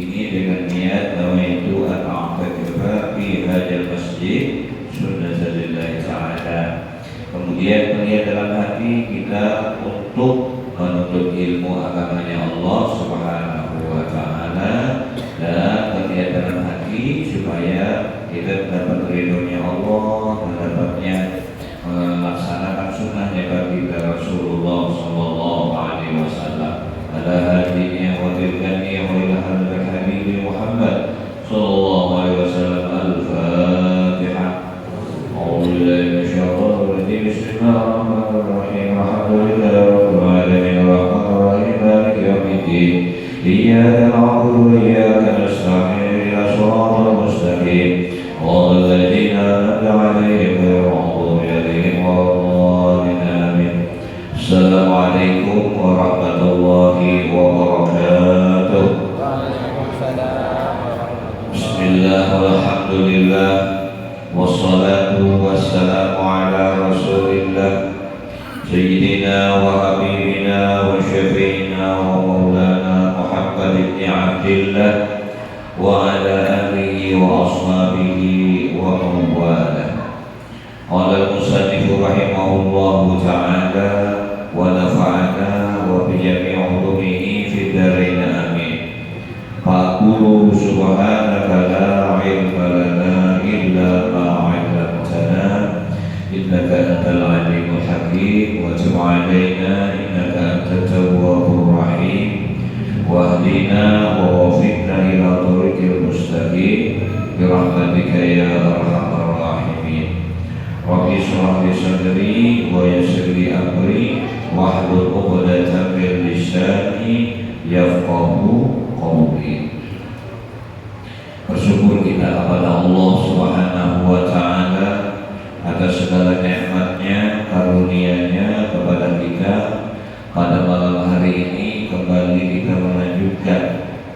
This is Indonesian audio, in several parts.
ini dengan niat nawaitu al-i'tikaf fi hadzal masjid sunnatullahi ta'ala. Kemudian niat dalam hati kita untuk menuntut ilmu agamanya Allah Subhanahu wa taala, dan niat dalam hati supaya kita dapat ridhonya Allah dan dapatnya melaksanakan sunnahnya baginda Rasulullah sallallahu alaihi wasallam. Ala hadinya wa tilkani wa ila hadratil habib Muhammad sallallahu alaihi wasallam. Al-Fatihah. A'udzu billahi minasyaitonir rajim. Bismillahirrahmanirrahim. Alhamdulillahi rabbil alamin arrahmanir rahim maliki yaumiddin. Iyyaka na'budu wa iyyaka nasta'in. Ihdinas siratal mustaqim. Ghairil ladzina an'amta 'alaihim ghairil maghdubi 'alaihim waladdallin. Amin. Assalamualaikum warahmatullahi wabarakatuh. Bismillah walhamdulillah wassalatu wassalamu ala rasulillah sayyidina wa habibina wa syafi'ina wa maulana Muhammad ibn Abdillah wa ala alihi wa ashabihi wa mawala. Qala al-musannif rahimahullahu ta'ala wa nafa'ana wa bi jami'i ulumihi fid dharain amin. Faqulu subhanaka la ilma lana illa ma 'allamtana innaka antal alimul hakim wa tub 'alaina innaka antat tawwabur rahim wahdina wa waffiqna ila thoriqil mustaqim bi rahmatika ya arhamar rahimin. Rabbi shrah li sadri wa yassir li amri wahlul 'uqdatam min lisani yafqahu qawli. Bersyukur kita kepada Allah Subhanahu wa taala atas segala nikmatnya, karunia-Nya kepada kita. Pada malam hari ini kembali kita melanjutkan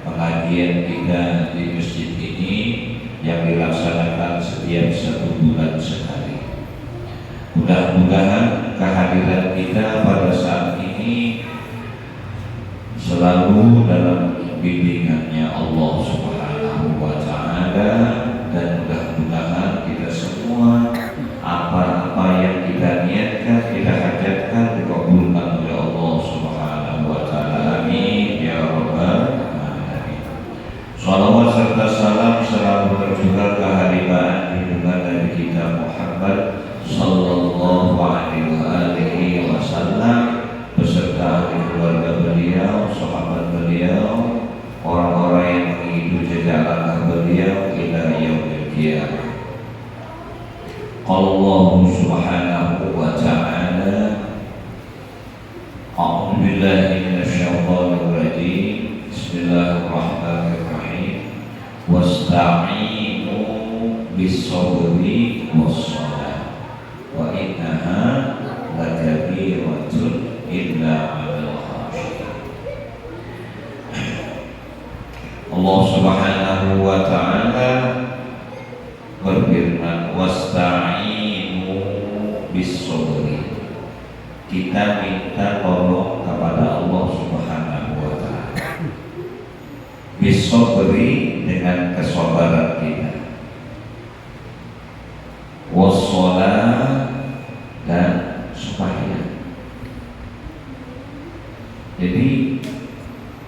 pengajian kita di masjid ini yang dilaksanakan setiap 1 bulan sekali. Mudah-mudahan kehadiran kita pada saat ini selalu dalam bimbingannya Allah Subhanahu wa taala, dan mudah-mudahan kita semua apa-apa yang kita niatkan, kita hajatkan dikabulkan oleh Allah Subhanahu wa taala. Amin ya rabbal alamin. Shalawat serta salam selalu tercurah kehadiran junjungan Nabi kita Muhammad sallallahu alaihi wasallam beserta ahli keluarga beliau, sahabat beliau, orang-orang yang mengikuti jejak langkah beliau ila yaumil qiyamah. Allah Subhanahu wa ta'ala, a'udzu billahi minasyaitonir rajim. Bismillahirrahmanirrahim. Wasta'inu bis-sabri was-shalah wa innaha lakabiratun illa 'alal khashiyin. Allah Subhanahu wa ta'ala berfirman, wasta'inu bis-sabri. Kita minta tolong kepada Allah Subhanahu wa ta'ala bis-sabri, dengan kesabaran kita, was-shalah, dan sembahyang. Jadi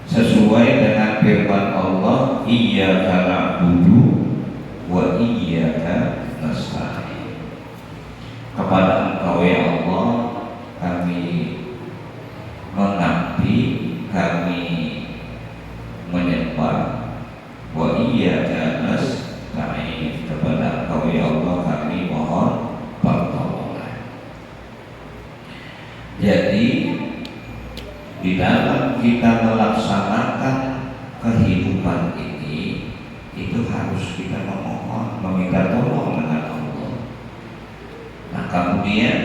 sesuai dengan firman Allah, iyyaka na'budu wa iyyaka nasta'in. Kepada Engkau ya Allah kami mengabdi, kami menyembah, wa iyyaka nasta'in. Kepada Engkau ya Allah kami mohon pertolongan. Jadi di dalam kita melaksanakan kehidupan ini, itu harus kita memohon, meminta tolong dengan Allah. Nah kemudian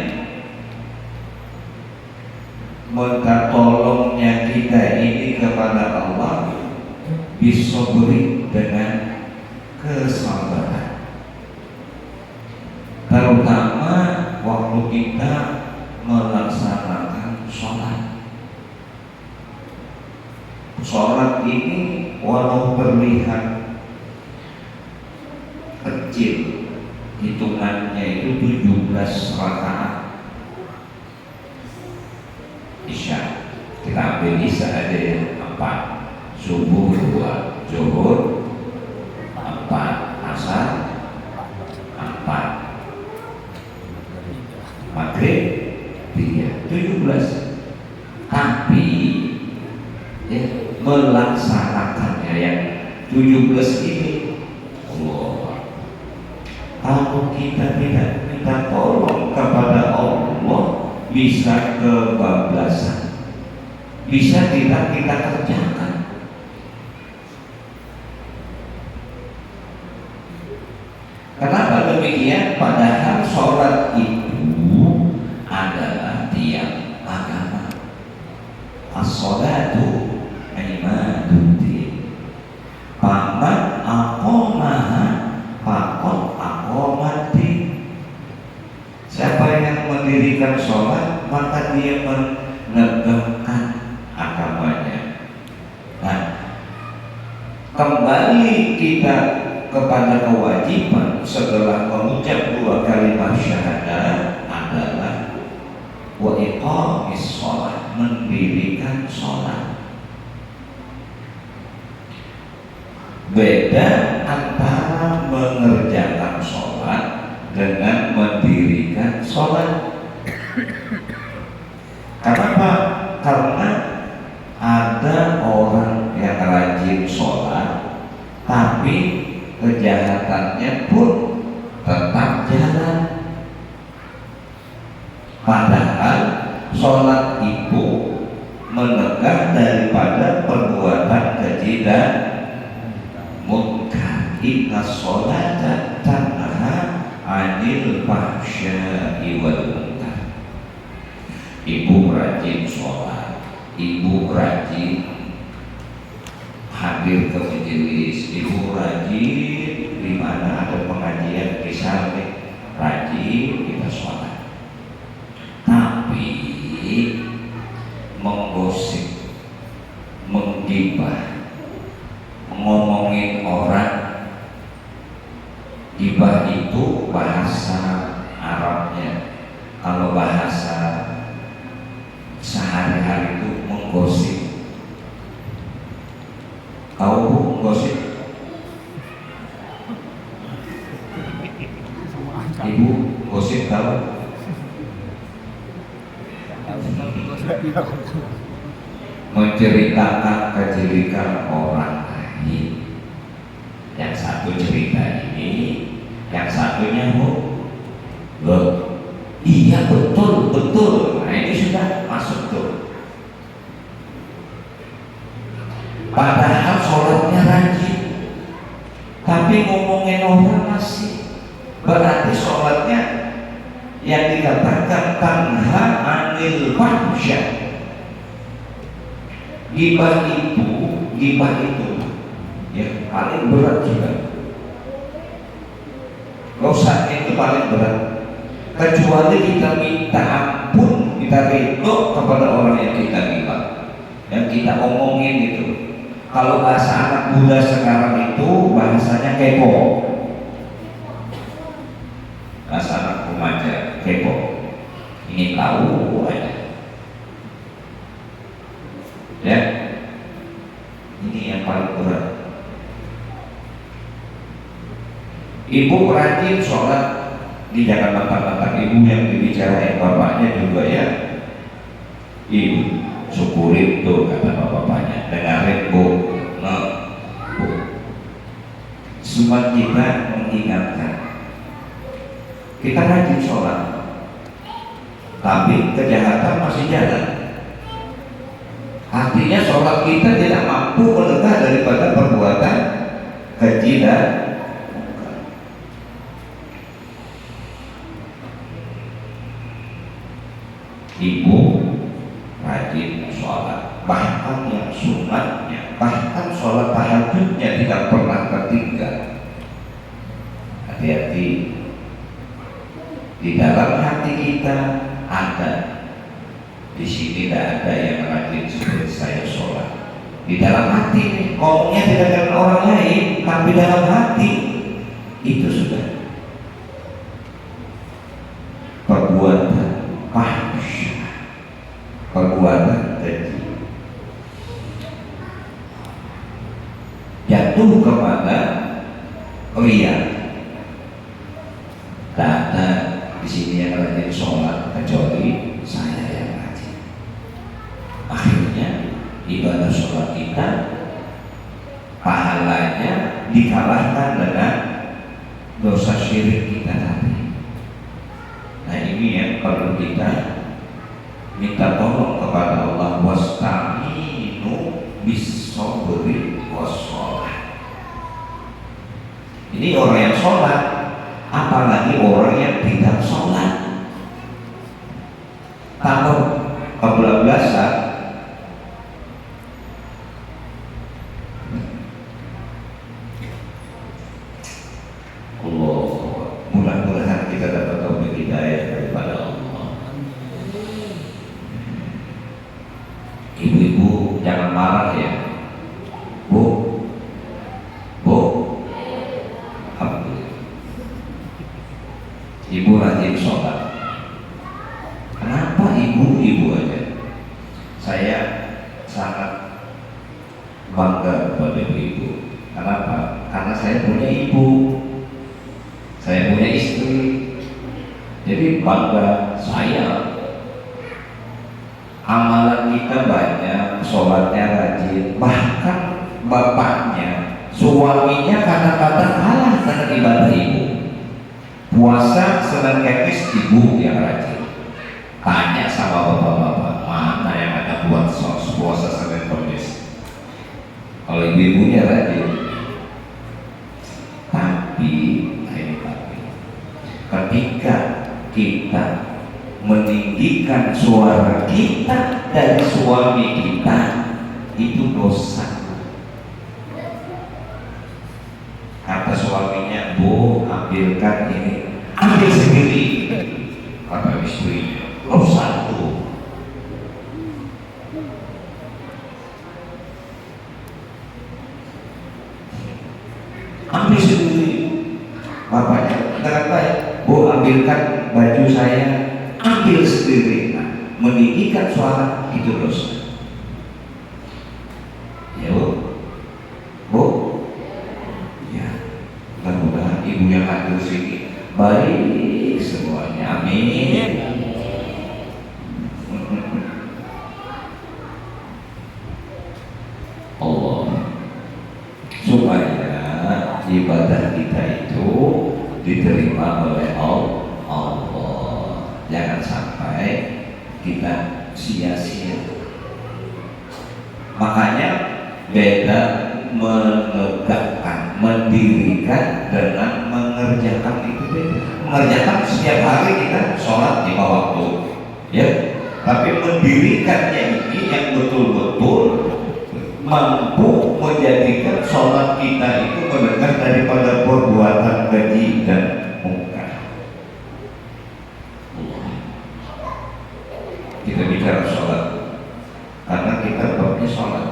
minta tolongnya kita ini kepada Allah bisa beri dengan kesabaran, terutama waktu kita melaksanakan sholat. Sholat ini walau terlihat kecil, hitungannya itu 17 rakaat Isya. Kita ambil Isya aja ya, 4, subuh 2, zuhur 4, asar 4, maghrib 3, 17. Tapi ya, melaksanakannya yang 17 ini, Allah, kalau kita tidak minta tolong kepada Allah, bisa kebablasan, bisa kita kerjakan. Kenapa demikian? Padahal sholat itu adalah tiang agama. As-sholatu imaduddin. Faman aqamaha faqad aqamaddin. Siapa yang mendirikan sholat, maka dia menegakkan agamanya. Nah, kembali kita kepada kewajiban setelah mengucap 2 kalimat syahadat adalah wa iqamis sholat, mendirikan sholat. Beda antara mengerjakan sholat dengan mendirikan sholat. Kenapa? Karena ada orang yang rajin sholat tapi kejahatannya pun tetap jalan. Padahal sholat itu menegah daripada perbuatan keji dan munkar. Inna sholata tanha 'anil fahsya'i wal munkar. Ibu rajin sholat, ibu rajin hadir ke majelis, ibu rajin di mana ada pengajian misalnya, rajin kita sholat. Tapi menggosip, menggibah, ngomongin orang, gibah itu bahasa Arabnya. Kalau bahasa sehari-hari itu menggosip. Tahu Bu menggosip? Ibu gosip tahu? Menceritakan kejelekan orang lain. Yang satu cerita ini, yang satunya loh, iya betul. Nah ini sudah masuk tuh. Padahal sholatnya rajin, tapi ngomongin orang masih. Berarti sholatnya yang dikatakan tanha 'anil fahsya. Gibah itu ya paling berat juga. Dosa itu paling berat. Kecuali kita minta ampun, kita ridho kepada orang yang kita gibah, yang kita omongin itu. Kalau bahasa anak muda sekarang itu bahasanya kepo. Bahasa anak remaja kepo, ingin tahu aja. Ya, ini yang paling berat. Ibu rajin sholat, di jangan mentang-mentang ibu yang dibicarain bapaknya juga ya. Ibu syukurin tuh kata bapaknya, dengarin Bu. Nah, Bu, semua kita mengingatkan, kita rajin sholat, tapi kejahatan masih jalan. Artinya sholat kita tidak mampu melegah daripada perbuatan keji dan ibu rajin sholat, bahkan yang sunatnya, bahkan sholat tahajudnya tidak pernah tertinggal. Hati-hati, di dalam hati kita ada. Di sini tidak ada yang rajin seperti saya sholat. di dalam hati nih. Ngomongnya tidak dengan orang lain, tapi dalam hati. Itu sudah perbuatan fahsyah, perbuatan keji, jatuh kepada riya. Karena di sini yang rajin sholat kecuali saya yang rajin. Akhirnya ibadah sholat kita pahalanya dikalahkan dengan dosa syirik kita tadi. Nah ini yang perlu kita minta tolong kepada Allah. Wasta'inu bis-sabri was-shalah. Ini orang yang sholat, apalagi orang yang tidak sholat. Tahu kebablasan Allah. Mudah-mudahan kita dapat taufik hidayah daripada Allah. Ibu-ibu jangan marah ya. Bu, alhamdulillah. Ibu rajin sholat. Kenapa ibu aja? Saya sangat bangga kepada ibu. Kenapa? Karena saya punya ibu, saya punya istri. Jadi bangga saya. Amalan kita banyak, sholatnya rajin. Bahkan bapaknya, suaminya kadang-kadang kalah dengan ibadah ibu. Puasa Senin Kamis ibu yang rajin. Tanya sama bapak-bapak, mana yang ada buat puasa Senin Kamis? Kalau ibu-ibunya rajin. Tapi ketika kita meninggikan suara kita dari suami kita, itu dosa. Kata suaminya, Bu, ambilkan ini. Ambil sendiri. Kata istrinya, satu. Ambil sendiri. Bapaknya dengan baik, Bu, ambilkan baju saya. Ambil sendiri. Nah, meninggikan suara itu dosa. Ya Bu, ya, mudah-mudahan ibu yang hadir sini baik semuanya. Amin. Allah, supaya ibadah kita itu diterima oleh Allah. Jangan sampai kita sia-sia. Makanya beda menegakkan, mendirikan dengan mengerjakan itu beda. Mengerjakan setiap hari kita sholat 5 waktu, ya. Tapi mendirikannya ini yang betul-betul mampu menjadikan sholat kita itu mendekat daripada perbuatan keji dan mungkar. Kita bicara sholat karena kita babnya sholat.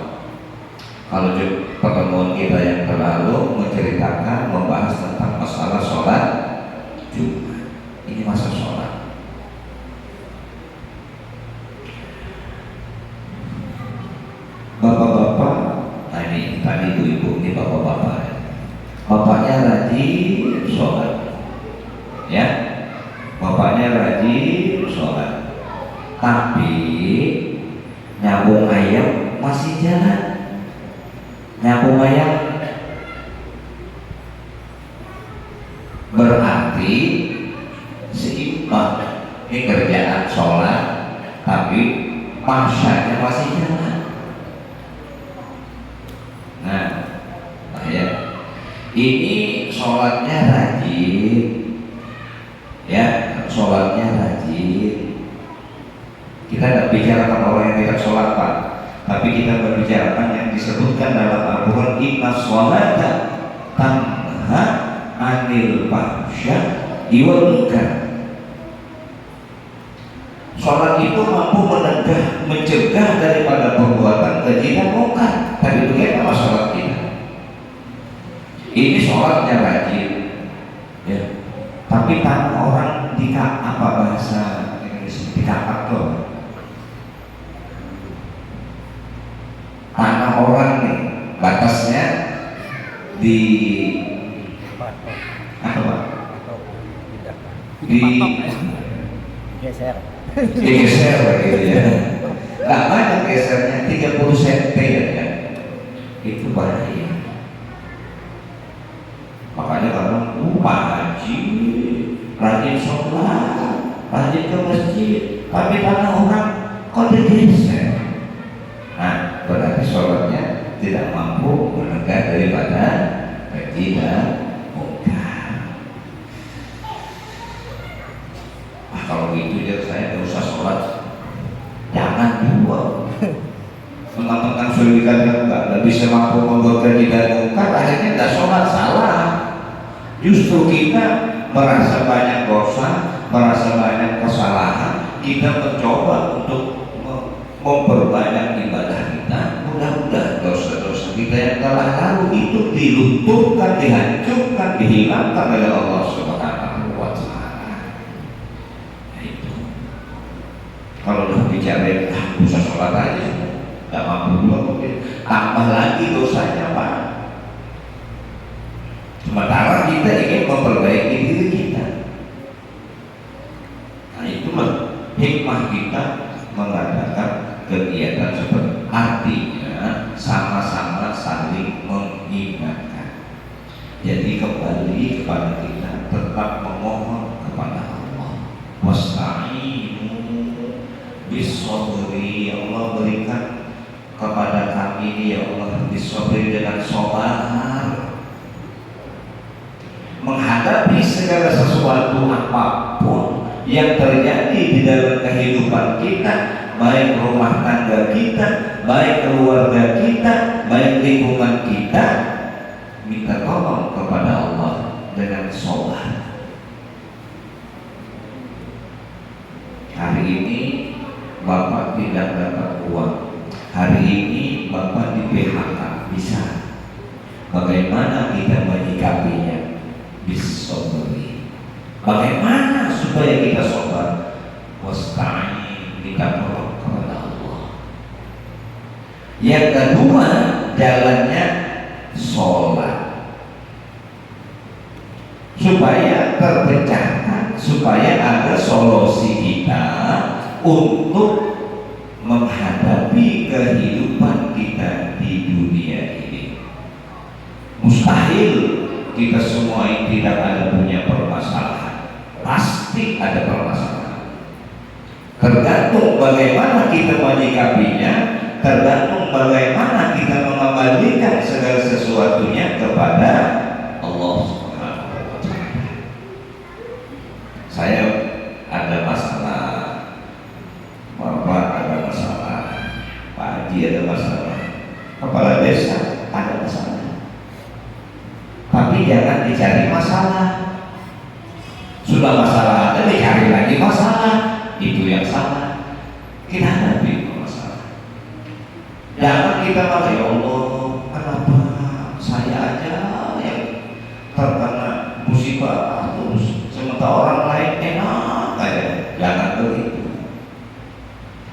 Kalau pertemuan kita yang terlalu menceritakan, membahas tentang masalah sholat Jumat, ini masa sholat. Bapak-bapak, nah ini tadi ibu-ibu, ini bapak-bapak. Bapaknya rajin sholat, ya. Bapaknya rajin sholat, tapi nyambung ayam masih jalan. Nyambung ayam berarti seimbang. Ini kerjaan sholat, tapi masanya masih jalan. Nah, ya, ini sholatnya rajin, ya, sholatnya rajin. Kita tidak bicarakan orang yang tidak sholat, Pak, tapi kita berbicarakan yang disebutkan dalam Al-Quran, inna sholata tanha anil fahsya'i wal munkar. Sholat itu mampu mencegah daripada perbuatan keji dan mungkar. Tapi bagaimana sholat kita? Ini sholatnya rajin, ya. Tapi tanah orang apa bahasa Inggris dikapak tuh. Tanah orang nih batasnya di apa? Digeser gitu ya. Nggak banyak gesernya, 30 cm ya. Itu bahaya. Makanya kalau Pak Haji rajin sholat, rajin ke masjid, tapi tanah orang kok digeser. Nah, berarti sholatnya tidak mampu menegak daripada keji dan mungkar. Kalau gitu ya saya nggak usah sholat, jangan dua. Mentang-mentang sudah dikatakan nggak bisa mampu membuat keji dan mungkar, akhirnya nggak sholat, salah. Justru kita merasa banyak dosa, merasa banyak kesalahan, kita mencoba untuk memperbanyak ibadah kita. Mudah-mudahan dosa-dosa kita yang telah lalu itu dilunturkan, dihancurkan, dihilangkan oleh Allah Subhanahu wa Ta'ala. Itu. Kalau udah bicara bisa sholat aja, nggak mampu dua mungkin, tambah lagi dosanya Pak. Sementara kita ingin memperbaiki diri kita. Nah itulah hikmah kita mengadakan kegiatan seperti artinya sama-sama saling mengingatkan. Jadi kembali kepada kita, tetap memohon kepada Allah. Wasta'inu bis-sabri, ya Allah berikan kepada kami ini ya Allah bis-sabri, dengan sabar menghadapi segala sesuatu apapun yang terjadi di dalam kehidupan kita, baik rumah tangga kita, baik keluarga kita, baik lingkungan kita. Minta tolong kepada Allah dengan sabar. Hari ini Bapak tidak dapat uang, hari ini Bapak di PHK, bisa. Bagaimana kita menyikapinya? Bisabri. Bagaimana supaya kita sabar? Wasta'in, kita tolong kepada Allah. Yang kedua, jalannya sholat, supaya terpecahkan, supaya ada solusi kita untuk menghadapi kehidupan kita di dunia ini. Mustahil kita semua ini tidak ada punya permasalahan, pasti ada permasalahan. Tergantung bagaimana kita menyikapinya, tergantung bagaimana kita mengembalikan segala sesuatunya kepada Allah Subhanahu wa Ta'ala. Saya ada masalah, Bapak ada masalah, Pak Haji ada masalah, kepala desa ada masalah. Tapi jangan dicari masalah. Sudah masalah ada, dicari lagi masalah. Itu yang salah. Kita hadapi masalah. Jangan kita malah, ya Allah, kenapa saya aja yang terkena musibah terus, sementara orang lain enak aja. Jangan begitu.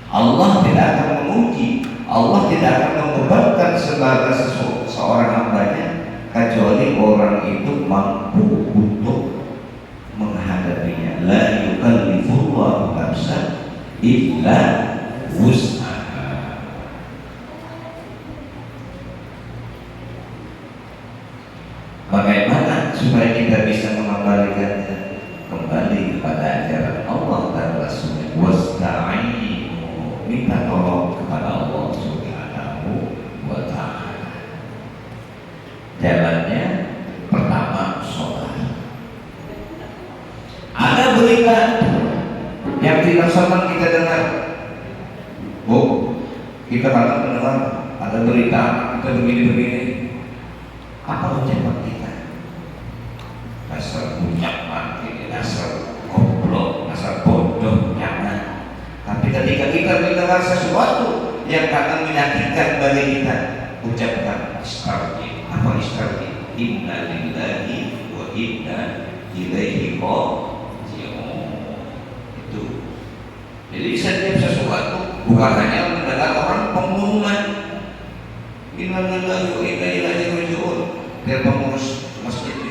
Allah tidak akan menguji, Allah tidak akan membebankan seorang hambanya kecuali orang itu mampu untuk menghadapinya. La yukallifullahu nafsan illa wus'aha. Bagaimana supaya kita bisa mengembalikannya kembali kepada ajaran Allah dan Rasulnya? Wasta'inu, minta tolong kepada Allah Subhanahu wa Ta'ala. Jalannya pertama sholat. Ada berita yang tidak senang kita dengar, Bu, kita kadang mendengar ada berita kita begini-begini. Apa ucapan kita? Dasar puncak mati, dasar goblok, dasar bodoh, jangan. Tapi ketika kita bilang mendengar sesuatu yang akan menyakitkan bagi kita, ucapkan istarji. Apa istarji? Inna lillahi wa inna ilaihi raji'un. Itu. Jadi setiap sesuatu bukan hanya mendengar orang pengumuman inna lillahi wa inna ilaihi raji'un dari pengurus masjid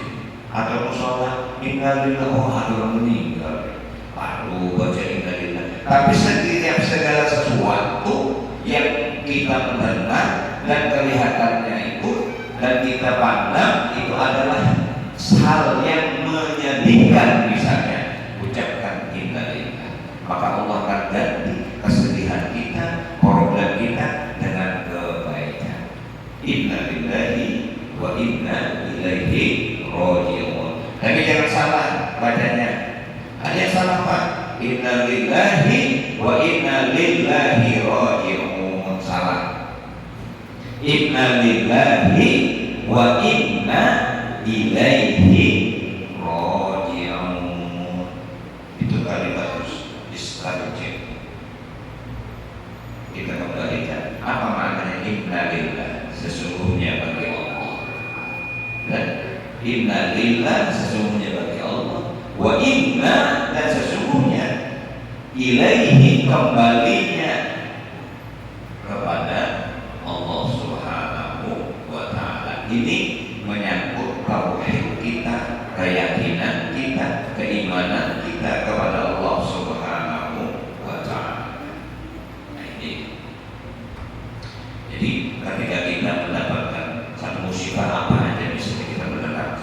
atau musola, inna lillahi, oh ada orang meninggal, aduh baca inna lillahi. Tapi setiap segala sesuatu yang kita mendengar dan kelihatannya itu dan kita pandang itu adalah hal yang menyedihkan, misalnya ucapkan inna lillahi, maka Allah akan ganti kesedihan kita, problem kita dengan kebaikan. Inna lillahi wa inna ilaihi raji'un. Tapi jangan salah bacanya. Ada yang salah Pak. Inna lillahi wa inna lillahi raji'un. Salah. Inna lillahi wa inna ilaihi raji'un. Itu kalimat istarji. Kita kembalikan. Apa maknanya inna lillahi? Sesungguhnya bagi Allah. Dan inna lillahi sesungguhnya bagi Allah. Wa inna dan sesungguhnya ilaihi kembalinya kepada Allah Subhanahu wa ta'ala. Ini menyangkut tauhid kita, keyakinan kita, keimanan kita kepada Allah Subhanahu wa ta'ala. Nah, ini. Jadi ketika kita mendapatkan satu musibah apa aja bisa kita mendengar,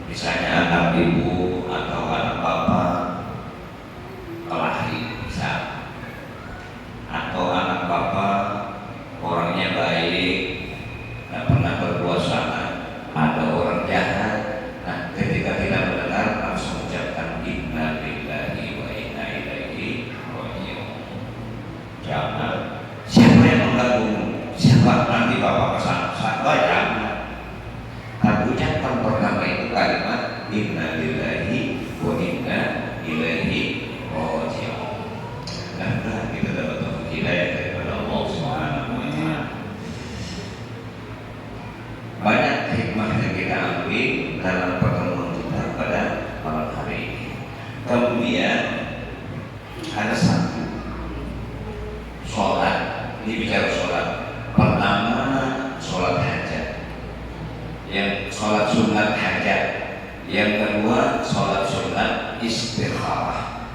misalnya anak ibu atau anak bapak kelahi bisa, atau anak bapak orangnya baik, tidak pernah berbuat salah, ada orang jahat. Nah, ketika kita mendengar langsung ucapkan inna lillahi wa inna ilaihi raji'un. Jangan siapa yang mengganggu, siapa nanti bapak kesana, jangan. Tapi ucapkan pertama itu kalimat inna lillahi wa inna ilaihi raji'un. Dan kita dapat hidayah daripada Allah Subhanahu wa ta'ala. Banyak hikmah yang kita ambil dalam pertemuan kita pada malam hari ini. Kemudian ada satu sholat, ini bicara sholat. Pertama sholat hajat, yang sholat sunat hajat. Yang kedua sholat sunat istikharah.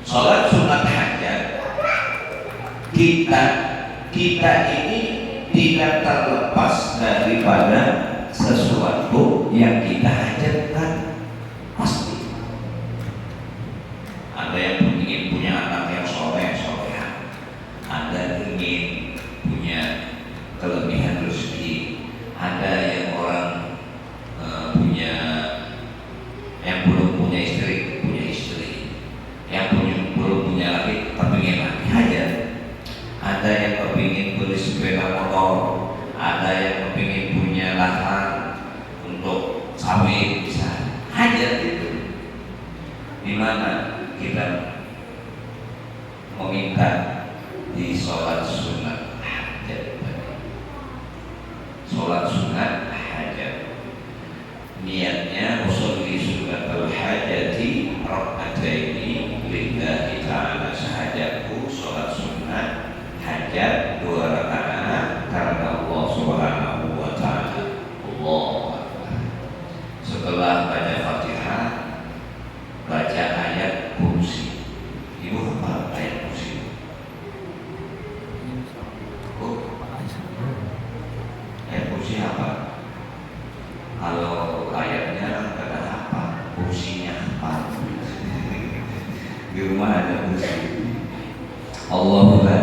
Sholat sunat hajat, kita ini tidak terlepas daripada sesuatu yang kita hajatkan. Pasti ada yang ingin punya anak yang soleh soleha, ada ingin punya kelebihan rezeki, ada yang orang punya, yang belum punya istri punya istri, yang belum punya laki kepingin laki hajat, ada yang kepingin beli sepeda motor, ada yang kepingin punya lahan untuk sawit, bisa hajat itu. Di mana kita meminta di sholat sunat hajat. Sholat sunat hajat, niatnya usolli sunatul hajati rak'ataini lillahi ta'ala. Sahajatku sholat sunat hajat 2 rakaat karena Allah Subhanahu wa ta'ala. Allahu Akbar. Setelah baca Fatihah, baca ayat kursi. Ibu apa ayat kursi? Ayat kursi apa? Kalau ayatnya kata apa? Kursinya apa? Di rumah ada kursi. Allahullah.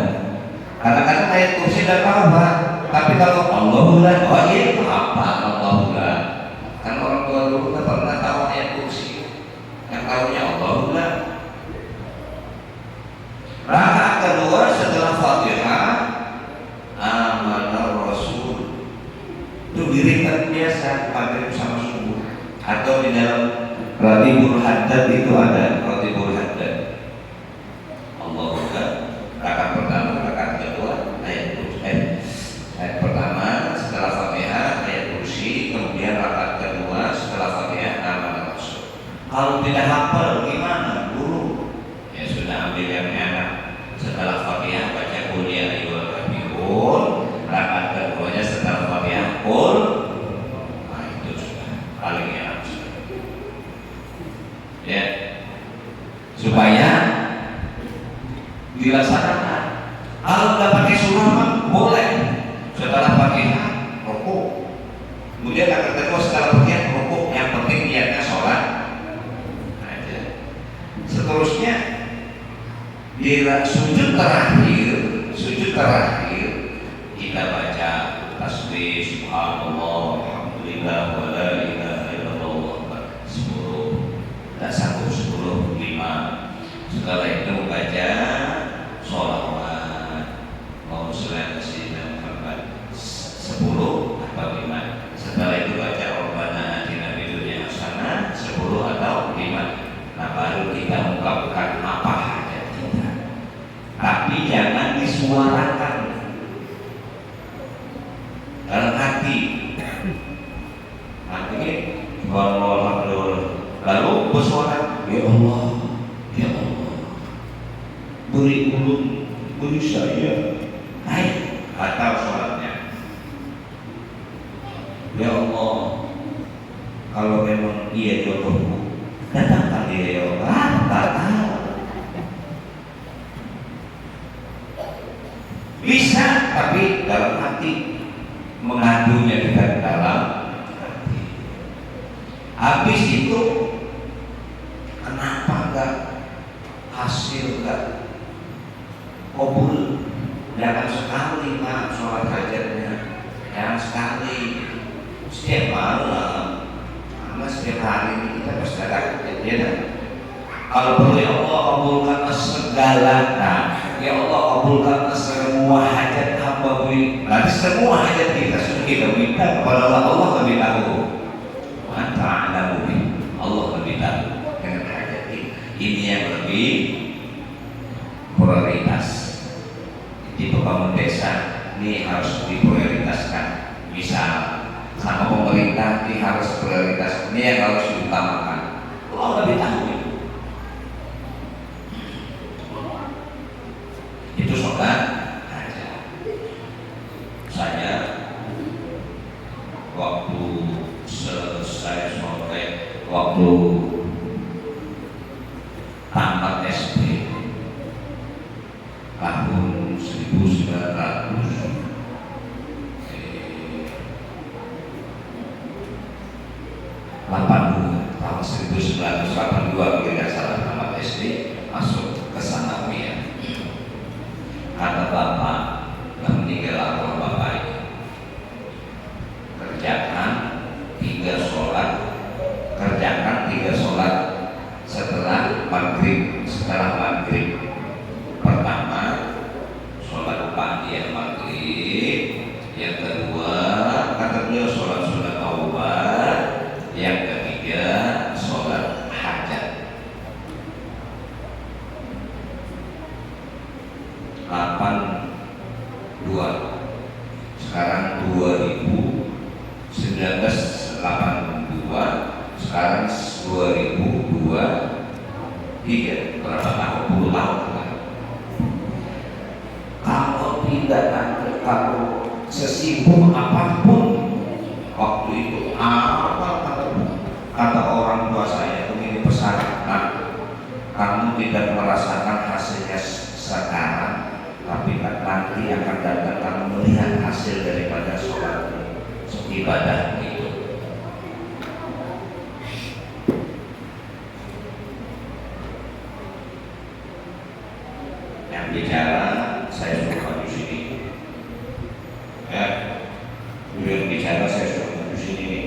Kadang-kadang ayat kursi tidak tahu Pak. Tapi kalau Allahullah, oh iya itu apa Allahullah? Kan orang tua dulu tidak pernah tahu ayat kursi. Yang tahunya Allahullah. Rakaat kedua setelah Fatihah, amanah Rasul. Itu dirikan biasa maghrib sama subuh. Atau di dalam Ratibul Haddad itu ada Ratibul Haddad. Kalau tidak hafal gimana guru? Ya sudah, ambil yang enak. Setelah Fatihah baca qul ya ayyuhal kafirun. Rakaat keduanya setelah Fatihah qul. Nah itu sudah paling enak. Ya, supaya dilaksanakan. Kalau nggak pakai surah mah boleh. Setelah Fatihah rukuk. Kemudian rakaat kedua setelah Fatihah rukuk. Yang penting niatnya sholat aja. Seterusnya di sujud terakhir kita baca tasbih subhanallah alhamdulillah wa la ilaha illallah 10. Tak sanggup 10, 5. Setelah itu baca sholawat mau selain Sayyidina Muhammad 10 atau 5. Setelah itu baca Rabbana atina fid dunya hasanah 10 atau 5. Nah baru kita ungkapkan apa hajat kita. Tapi jangan disuarakan dalam hati. Artinya lalu bersuara, ya Allah, ya Allah, beri ulun, beri saya. Naik atau sholatnya, ya Allah, kalau memang dia jodohku, datangkan dia ya Allah. Bisa, tapi dalam hati, mengadunya kita dalam hati. Habis itu kenapa enggak hasil enggak kabul? Jangan sekali Pak sholat hajatnya, jangan sekali setiap malam, karena setiap hari ini kita pasti ada kejadian. Kalau perlu ya Allah kabulkan segala, ya Allah kabulkan semua hajat hamba beri. Nanti semua hajat kita sudah kita minta kepada Allah. Allah lebih tahu. Manta alamu, Allah lebih tahu dengan hajat ini. Ini yang lebih prioritas. Di pembangun desa ini harus diprioritaskan. Misal sama pemerintah ini harus prioritas. Ini yang harus diutamakan. Allah lebih tahu. Itu sholat hajat. Saya waktu selesai sampai waktu tamat SD tahun 1982 tahun 1982 tidak salah tamat SD masuk ke Sanawiyah. Kata bapak yang meninggal arwah bapak ini, kerjakan 3 sholat setelah maghrib. Pertama sholat ba'diyah maghrib, yang kedua kata beliau sholat sunat taubat, yang ketiga sholat hajat. 82 sekarang 1982 sekarang 2023 berapa tahun? 10 tahun kan? Kalau tidak ada, kalau sesibuk apapun waktu itu kata orang tua saya begini, pesan, kamu tidak merasakan hasilnya sekarang, tapi nanti akan datang kamu melihat hasil daripada sholat ibadah itu. Yang bicara saya suruh maju sini, ya. Yang bicara saya suruh maju sini nih.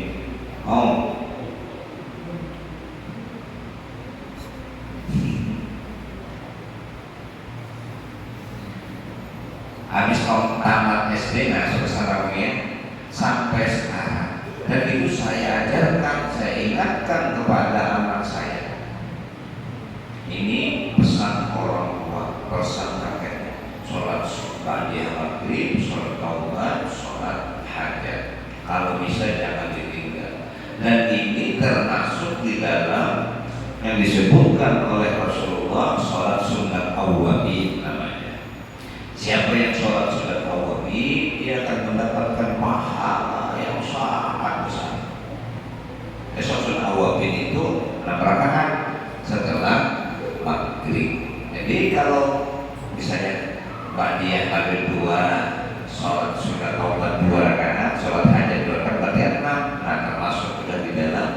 Habis tamat SD masuk ke Sanawiyah sampai sekarang, dan itu saya ajarkan, saya ingatkan kepada anak saya. Ini pesan orang tua, pesan kakeknya. Sholat ba'diyah maghrib, sholat taubat, sholat hajat. Kalau bisa jangan ditinggal. Dan ini termasuk di dalam yang disebutkan oleh Rasulullah sholat sunat awwabin namanya. Siapa yang sholat sunat awwabin dia akan mendapatkan pahala yang sangat besar. Sholat sunat awwabin itu 6 rakaat setelah maghrib. Jadi kalau misalnya ba'diyah ada 2, sholat sunat awwab 2 rakaat, sholat hajat 2 rakaat berarti 6. Nah termasuk sudah di dalam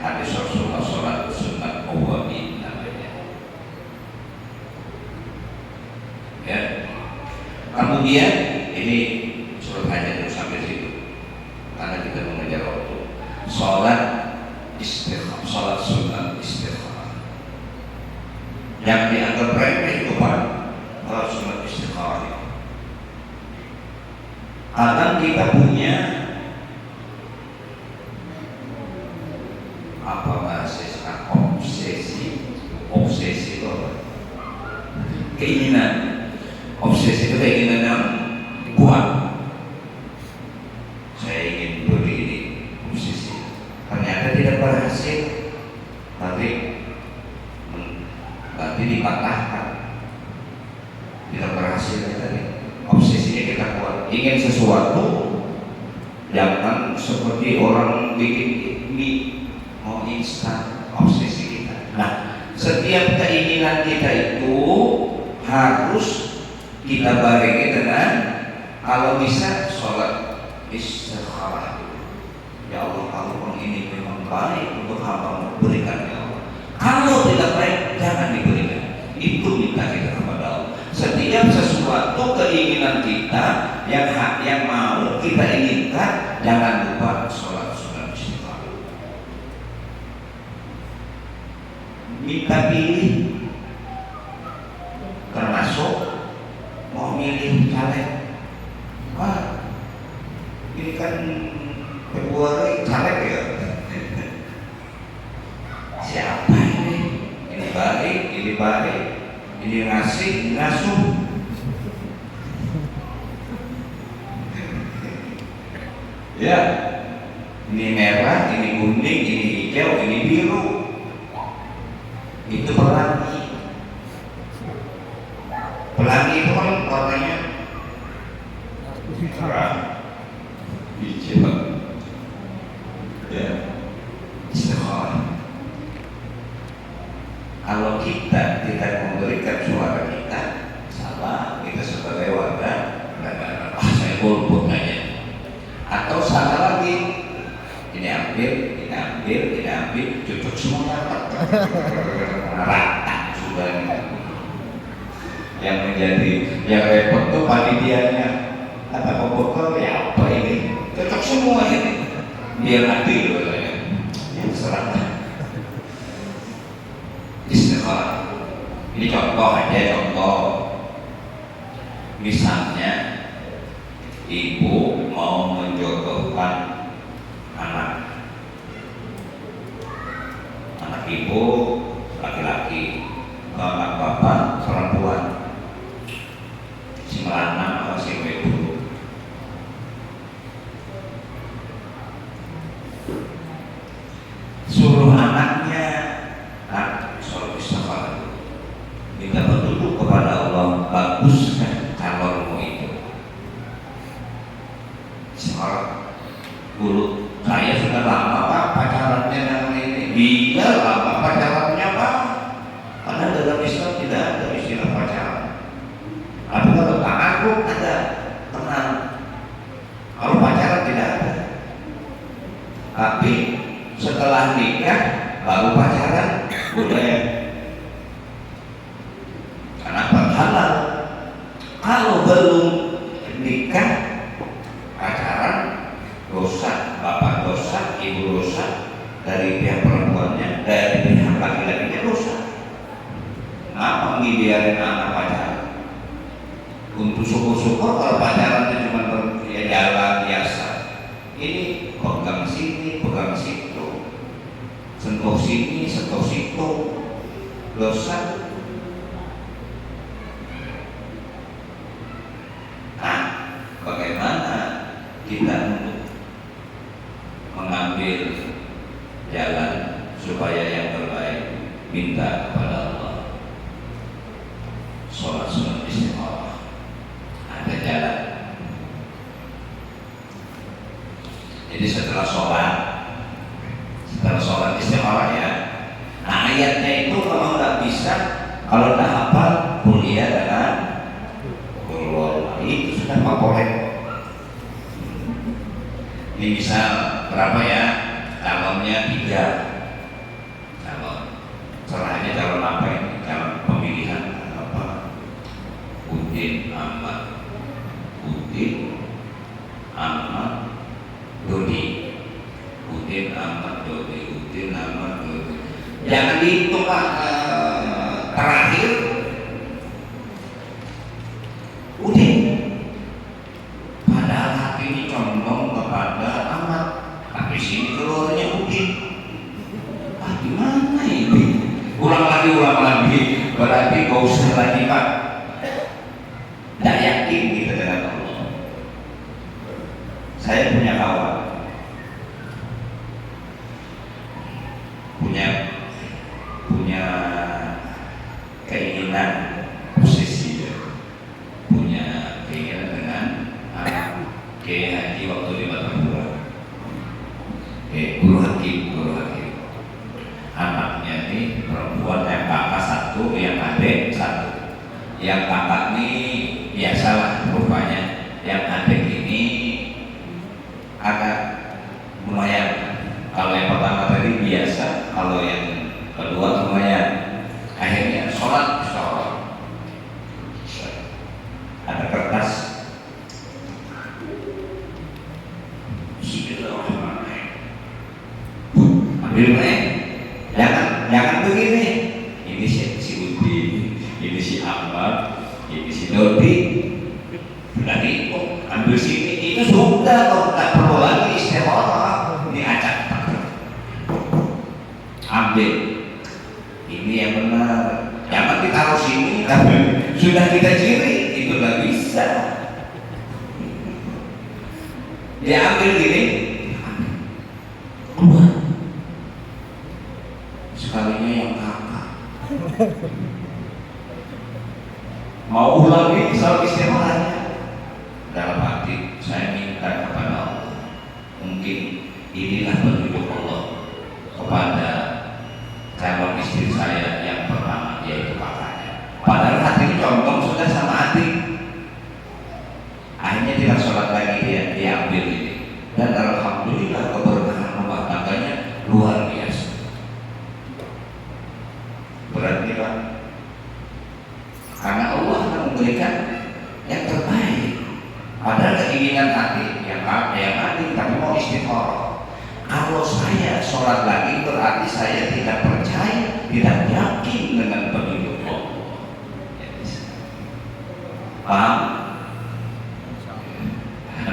hadis Rasulullah sholat sunat awwabin namanya. Ya. Kemudian ini surat hajat sampai situ karena kita mengejar waktu. Sholat istikharah, sholat sunat istikharah yang dianggap remeh itu Pak, sholat sunat istikharah. Kadang kita punya apa bahasa obsesi itu apa? Keinginan. Obsesi itu keinginan yang kuat. Saya ingin berdiri, obsesi. Ternyata tidak berhasil. Berarti dipatahkan. Tidak berhasil tadi. Obsesinya kita kuat. Ingin sesuatu, jangan seperti orang bikin mie mau instan. Obsesi kita. Nah, setiap keinginan kita itu harus kita barengi dengan kalau bisa sholat istikharah. Ya Allah, kalau ini memang baik untuk hamba, berikan ya Allah. Kalau tidak baik, jangan diberikan. Itu minta kita kepada Allah. Setiap sesuatu keinginan kita yang mau kita inginkan, jangan lupa sholat sunat istikharah. Minta pilih, termasuk mau milih caleg. Wah, ini kan Februari caleg ya. Siapa ini? Ini baik, ini ngasih, ngasuh. Ya, ini merah, ini kuning, ini hijau, ini biru. Itu pelangi. Pelangi itu kan warnanya merah, hijau, ya, istikharah. Kalau kita tidak memberikan suara kita, salah kita sebagai warga negara. Saya golput aja. Atau salah lagi, ini ambil, cucuk semua rata sudah. Yang menjadi yang repot tuh panitianya. Kata pokok ya apa ini? Cocok semua ini. Biar adil katanya. Yang serang. Istikharah. Ini contoh. Misalnya ibu mau menjodohkan anak ibu laki-laki, anak bapak perempuan. Si lanang atau si wedok. Suruh anaknya sholat istikharah. Minta petunjuk kepada Allah, baguskan calonmu itu. Istikharah. Dulu saya sudah lama Pak pacarannya dengan ini. Dia lama pacarannya Pak. Karena dalam Islam tidak ada istilah pacaran. Tapi kalau ta'aruf ada, tenang. Kalau pacaran tidak ada. Tapi setelah nikah baru pacaran boleh. Karena halal. Kalau belum nikah pacaran dosa, bapak dosa, ibu dosa, dari pihak perempuannya, dari pihak laki-lakinya dosa. Kenapa ngibiarin anak pacaran? Untuk syukur-syukur kalau pacarannya cuma jalan biasa. Ini pegang sini, pegang situ, sentuh sini, sentuh situ, dosa. Nah, bagaimana kita untuk mengambil jalan supaya yang terbaik? minta kepada Allah. Sholat sunat istiqamah, ada jalan. Jadi setelah sholat istiqamah ya. Nah, ayatnya itu kalau nggak bisa, kalau nggak hafal, kuliah dengan kulwal, itu sudah favorit. Ini bisa berapa ya? Calonnya 3 calon. Caranya calon apa ini? Calon pemilihan apa? Udin, Ahmad, Dodi. Udin, Ahmad, Dodi. Jangan dihitung terakhir Udin. Padahal hati ini condong kepada Ahmad, tapi sini keluarnya Udin. Gimana ini? Ulang lagi. Berarti gak usah lagi Pak. Tidak yakin kita dengan Allah. Saya punya kawan, punya keinginan posisi, punya keinginan dengan Kiai Haji waktu di Batavia, guru hakim. Anaknya ini perempuan, yang kakak 1, yang adik 1. Yang kakak ini biasalah rupanya, yang adik ini agak lumayan. Kalau yang pertama tadi biasa, kalau yang kedua lumayan. Akhirnya sholat ada kertas, ambil jangan begini. Ini si Udin, ini si Ahmad, ini si Dodi. Sudah dihitung, ambil sini, itu sudah, kok nggak perlu lagi istiqamah. Ini acak, ambil. Ini yang benar. Jangan ditaruh sini, tapi sudah kita ciri, itu nggak bisa. Dia ambil gini, keluar. Sekalinya yang kakak. Mau ulangi soal istiqamahnya. Dalam hati saya minta kepada Allah, mungkin inilah petunjuk Allah kepada calon istri saya yang pertama, yaitu kakaknya. Padahal hati condong sudah sama hati. Akhirnya tidak sholat lagi, dia diambil ini. Dan alhamdulillah keberkahan rumah tangganya luar biasa. Berarti Pak, karena Allah memberikan yang terbaik. Padahal keinginan hati yang hati, tapi mau istiqomah. Kalau saya sholat lagi berarti saya tidak percaya, tidak yakin dengan petunjuk Allah. Paham?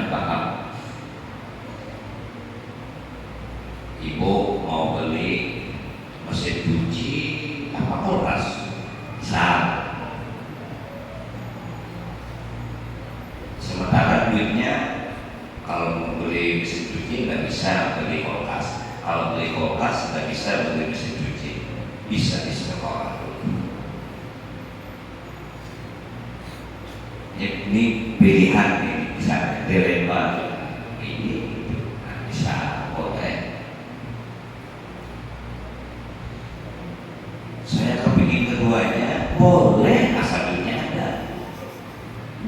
Paham. Ibu mau beli mesin cuci apa kulkas? Bisa. Sementara duitnya kalau mau beli mesin cuci nggak bisa beli kulkas, kalau beli kulkas nggak bisa beli mesin cuci. Bisa di sekolah. Ini pilihan ini bisa dilema ini bisa boleh. Saya kepingin keduanya boleh asal duitnya ada.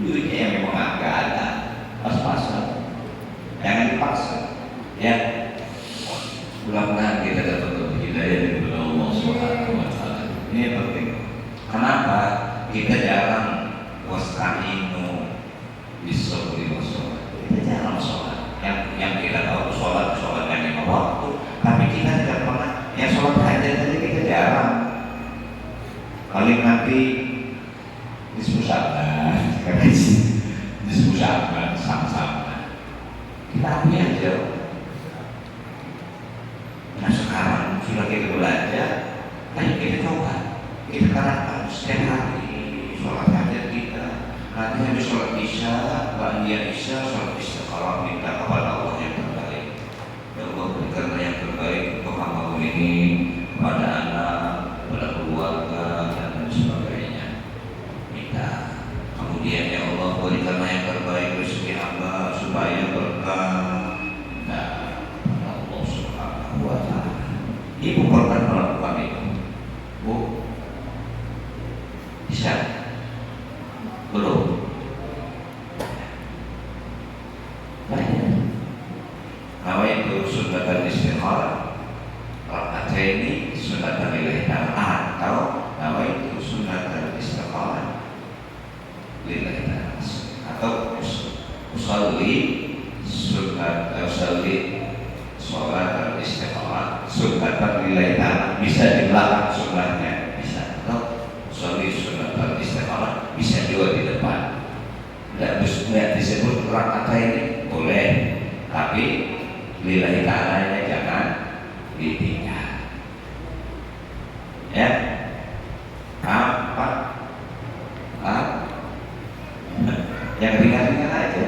Duitnya yang memang nggak ada, pas-pasan, jangan dipaksa, ya. Mudah-mudahan kita dapat hidayah dari Allah Subhanahu wa Ta'ala. Ini yang penting. Kenapa kita jarang wasta'inu bis-sabri was-shalah? Kita jarang sholat. Yang kita tahu sholat kan 5 waktu, tapi kita tidak pernah. Yang sholat hajat tadi kita jarang. Paling nanti diskusakan, diskusakan sama-sama. Kita akui aja. Nah sekarang sudah kita belajar, ayo kita coba, kita terapkan setiap hari sholat hajat kita. Nanti habis sholat isya, ba'diyah isya, sholat istiqamah, minta kepada Allah yang terbaik. Ya Allah berikanlah yang terbaik untuk hamba ini, kepada anak, kepada sunatan istikharah, rakaataini sunatan lillahi ta'ala, atau nawaitu sunatan istikharah lillahi ta'ala, atau usalli sholat istikharah sunatan lillahi ta'ala, bisa di belakang sunatnya, bisa, atau usalli sunatan istikharah bisa juga di depan. Tidak disebut rakaataini boleh, tapi lillahi ta'ala jangan ditinggal. Ya, apa? Yang ringan-ringan aja.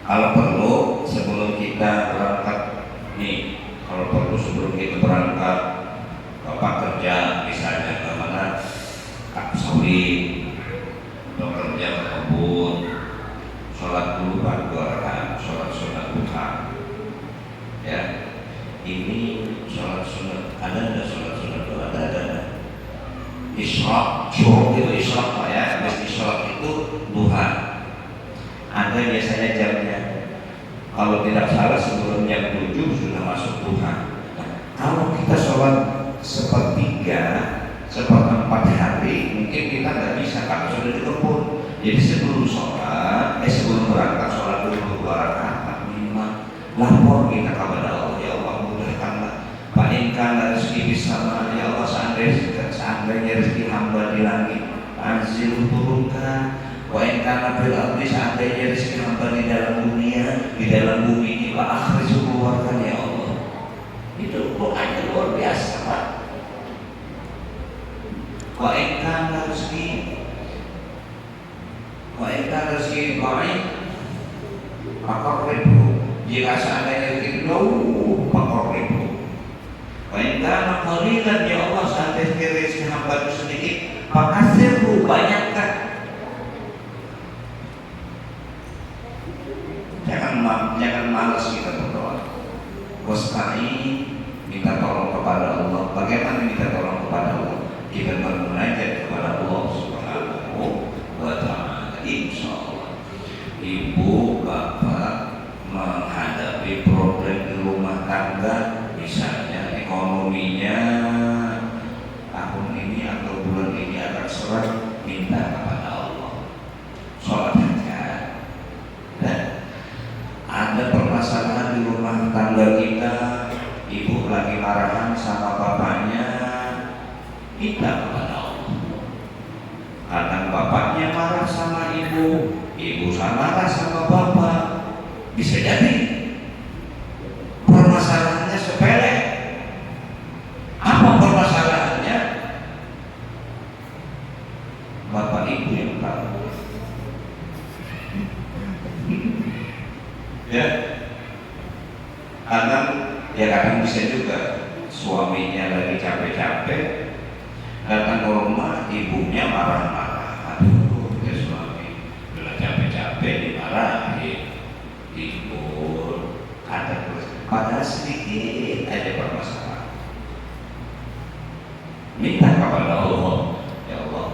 Kalau perlu sebelum kita berangkat nih, kalau perlu sebelum kita berangkat, bapak kerja misalnya ke mana, sawit, atau kerja ke kebun, sholat dulu kan 2 rakaat, sholat sunat duha. Ya, ini sholat sunat, ada nggak sholat sunat duha? Ada. Isyraq, syuruk itu isyraq Pak ya, habis isyraq itu duha. Ada biasanya jamnya, kalau tidak salah sebelum jam 7 sudah masuk duha. Nah, kalau kita sholat sepertiga, seperempat hari, mungkin kita nggak bisa karena sudah di kebun. Jadi sebelum sholat, sebelum berangkat sholat dulu 2 rakaat minimal. Lapor kita kepada Allah, ya Allah mudahkanlah. Pak Inkan rezeki bisa, ya Allah seandainya rezeki hamba di langit, anzil turunkan. Wa Inkan bil ardi, seandainya rezeki hamba di dalam dunia, di dalam bumi ini, wa akhrizu keluarkan ya Allah. Itu doanya luar biasa Pak. Wa Inkan rezeki baik, maka ribu. Jika seandainya rezeki jauh, maka ribu. Wa Inkan qalilan ya Allah, seandainya rezeki hamba itu sedikit, maka sirru, banyakkan. Jangan malas kita berdoa. Wasta'in, minta tolong kepada Allah. Bagaimana minta tolong kepada Allah? Kita bermunajat kepada Allah Subhanahu wa ta'ala. Insyaallah ibu bapak menghadapi problem di rumah tangga, misalnya ekonominya tahun ini atau bulan ini akan seret, minta kepada Allah, sholat aja. Dan ada permasalahan di rumah tangga kita, ibu lagi marahan sama bapaknya, minta kepada Allah. Kadang bapaknya marah sama ibu, ibu marah sama bapak. Bisa jadi permasalahannya sepele. Apa permasalahannya? Bapak ibu yang tahu. Ya, kadang bisa juga suaminya lagi capek-capek, datang ke rumah, ibunya marah-marah. Aduh, ya suami, udah capek-capek dimarahin, tidur, ada padahal sedikit aja permasalahan. Minta kepada Allah, ya Allah,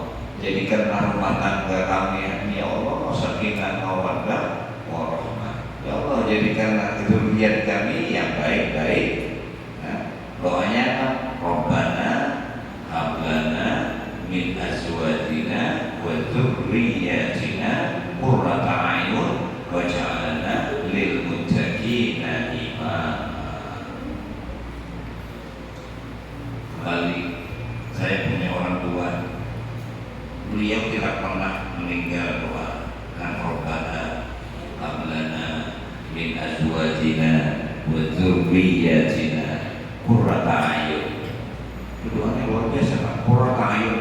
jadikanlah rumah tangga kami, ya Allah, sakinah mawaddah warahmah. Ya Allah, jadikanlah dzurriyyat kami yang baik-baik. Nah, doanya apa? Rabbana hablana min azwajina wa dzurriyyatina qurrata a'yun waj'alna lil muttaqina imama. Kembali, saya punya orang tua, beliau tidak pernah meninggal doa dan Rabbana hablana min azwajina wa dzurriyyatina qurrata a'yun. Doanya luar biasa Pak. Qurrata a'yun.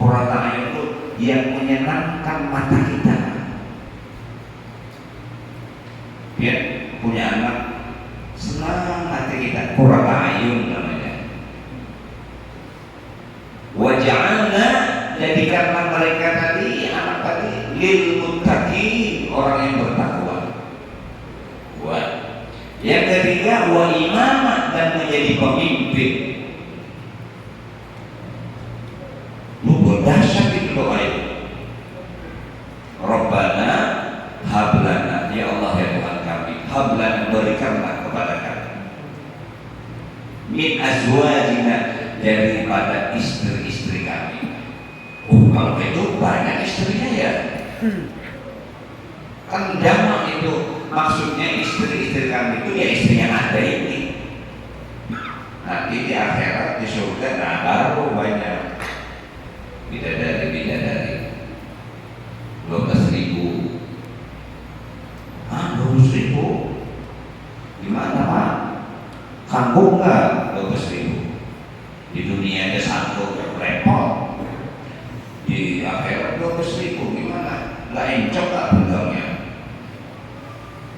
Qurrata a'yun itu yang menyenangkan mata kita. Ya, punya anak senang hati kita. Qurrata a'yun namanya. Waj'alna, jadikanlah mereka tadi, anak tadi, lil muttaqin, orang yang bertakwa. Buat yang ketiga, wa imamah, dan menjadi pemimpin. Luar dahsyat itu doa itu. Rabbana hablana, hablan, berikanlah kepada kami min azwajina, daripada istri-istri kami. Kalau itu banyak istrinya ya, kan jamak itu, maksudnya istri-istri kami itu ya istri yang ada ini. Nanti di akhirat di surga, nah baru banyak bidadari 12.000. 12.000 gimana Pak? Kanggung nggak 12.000? Di dunia aja satu repot, di akhirat 12.000 gimana? Nggak encok nggak bentuknya?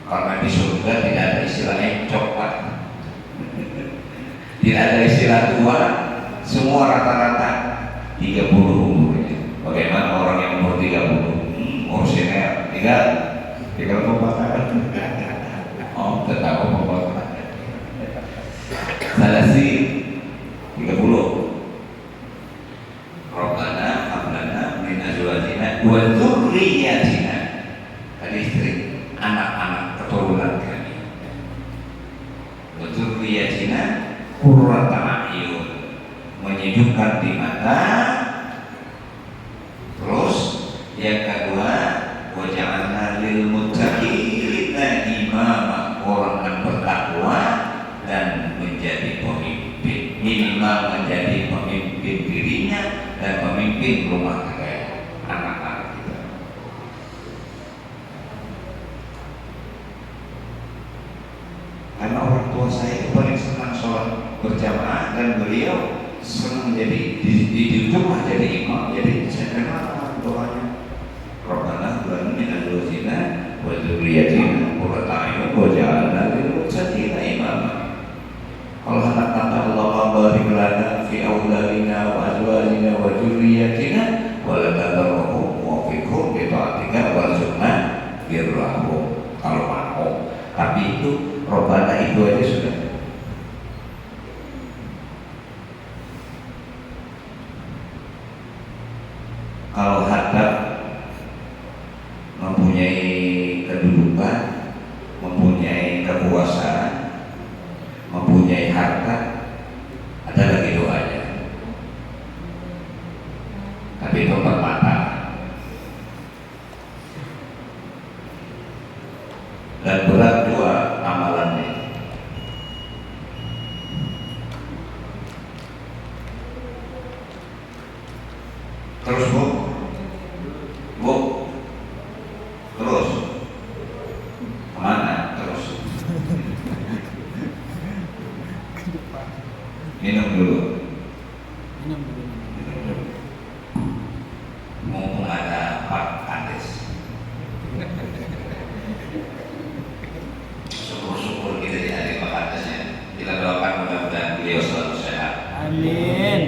Karena di surga tidak ada istilah encok Pak. Tidak ada istilah tua, semua rata-rata 30 umurnya. Bagaimana orang yang umur 30? Senior 30 pembakaran. Oh, tetap pembakaran. Salah sih 30. Rabbana hablana min azwajina wa dzurriyyatina. Tadi istri, anak-anak keturunan kami. Wa dzurriyyatina qurrata a'yun, menyejukkan di mata. Terus yang kedua, wa ja'alna lil muttaqina imama, orang yang bertakwa dan menjadi pemimpin, minimal menjadi pemimpin dirinya dan pemimpin rumah tangga anak-anak kita. Karena orang tua saya itu paling senang sholat berjamaah, dan beliau senang jadi di rumah jadi imam. Jadi saya kenal doanya, Rabbana hablana min azwajina wa dzurriyyatina qurrata a'yun waj'alna lil muttaqina imama. Kalau anak kata Allah barik lana fi auladina wa azwajina wa dzurriyyatina wa la tadarruhum wa fiqhum bi ta'atika warzuqna birrahum. Kalau mau, tapi itu Rabbana itu aja sudah. Kalau hadap mempunyai kedudukan, mempunyai kekuasaan, mempunyai harta, ada lagi doanya. Tapi itu permata. Dan berat juga amalannya. Terus Bu, terus kemana? Terus minum dulu. Mumpung ada Pak Kades. Syukur-syukur kita di hari Pak Kades ya. Kita doakan mudah-mudahan beliau selalu sehat. Amin.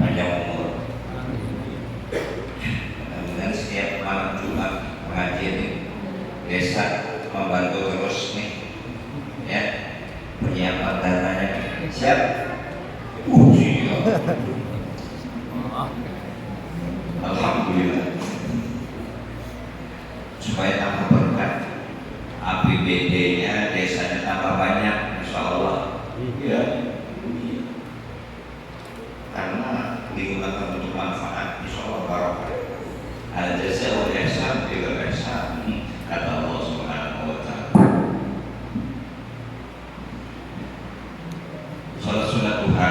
Panjang umur. Mudah-mudahan setiap malam Jumat pengajian di desa membantu terus nih, ya, penyiapan dananya. Siap? Siap. Alhamdulillah. Supaya tambah berkah, APBD-nya desanya tambah banyak, insya Allah. Iya. Karena digunakan untuk manfaat, insya Allah barokah. Al-jazaa wal ihsan bil ihsan, kata Allah Subhanahu wa ta'ala. Salat sunat duha,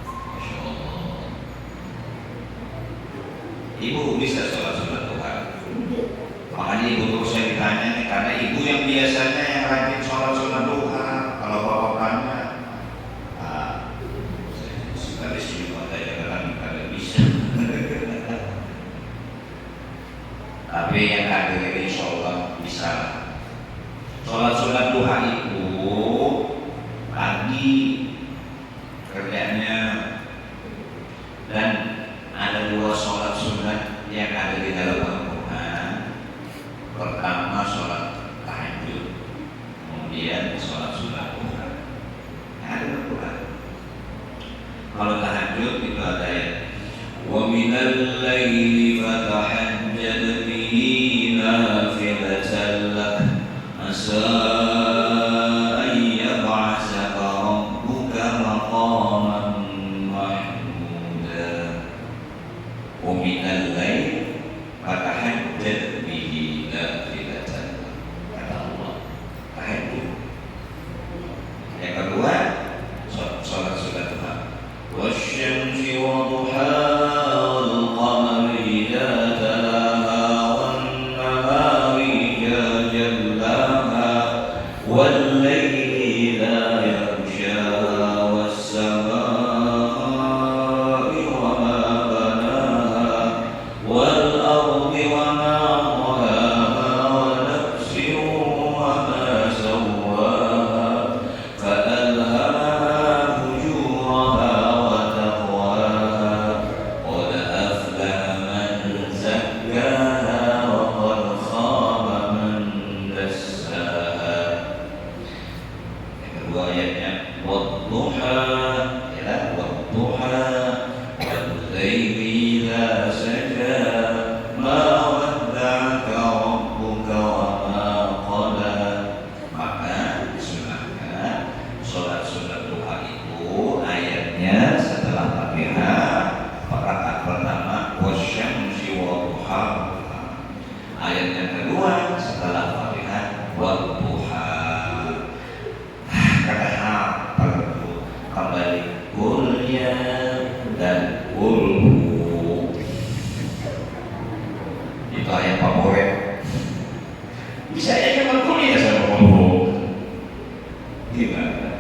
Masya Allah. Ibu bisa salat sunat duha. Makanya ibu terus saya ditanya nih, karena ibu yang biasanya yang rajin salat sunat duha. Kalau bapak tanya, sekali sini saya kadang bisa. Tapi yang hadir ini insya Allah bisa. Sholat sunat duha itu pagi kerjanya, dan ada 2 sholat sunat yang ada di dalam Al-Quran. Pertama sholat tahajud, kemudian sholat sunat duha. Ada Al-Quran. Kalau tahajud itu ada ya, wa minal laili fatahajjad bihi nafilatan tahajjad bihi nafilatan, kata Allah. Tahajud. Yang kedua, sholat sunat duha. Wasyamsi wa duhaha wal qamari idza talaha wan nahari idza jallaha wal laili idza yaghshaha was samaa'i wa ma banaha wal ardi wa ma tahaha wa nafsin wa ma sawwaha فألهمها فجورها وتقواها قد أفلح من زكاها وقد خاب من دساها. Yang kedua ayatnya wadduha, ya wadduha wal laili idza saja ma wadda'aka rabbuka wa ma qala. Maka disunahkan sholat sunat duha itu ayatnya setelah Fatihah rakaat pertama wasyamsi wa duhaha, ayat yang kedua setelah Fatihah wadduha. Kata hafal itu kembali kulya dan kulhu, itu ayat favorit. Bisa aja cuma kuliah sama kulhu. Gimana?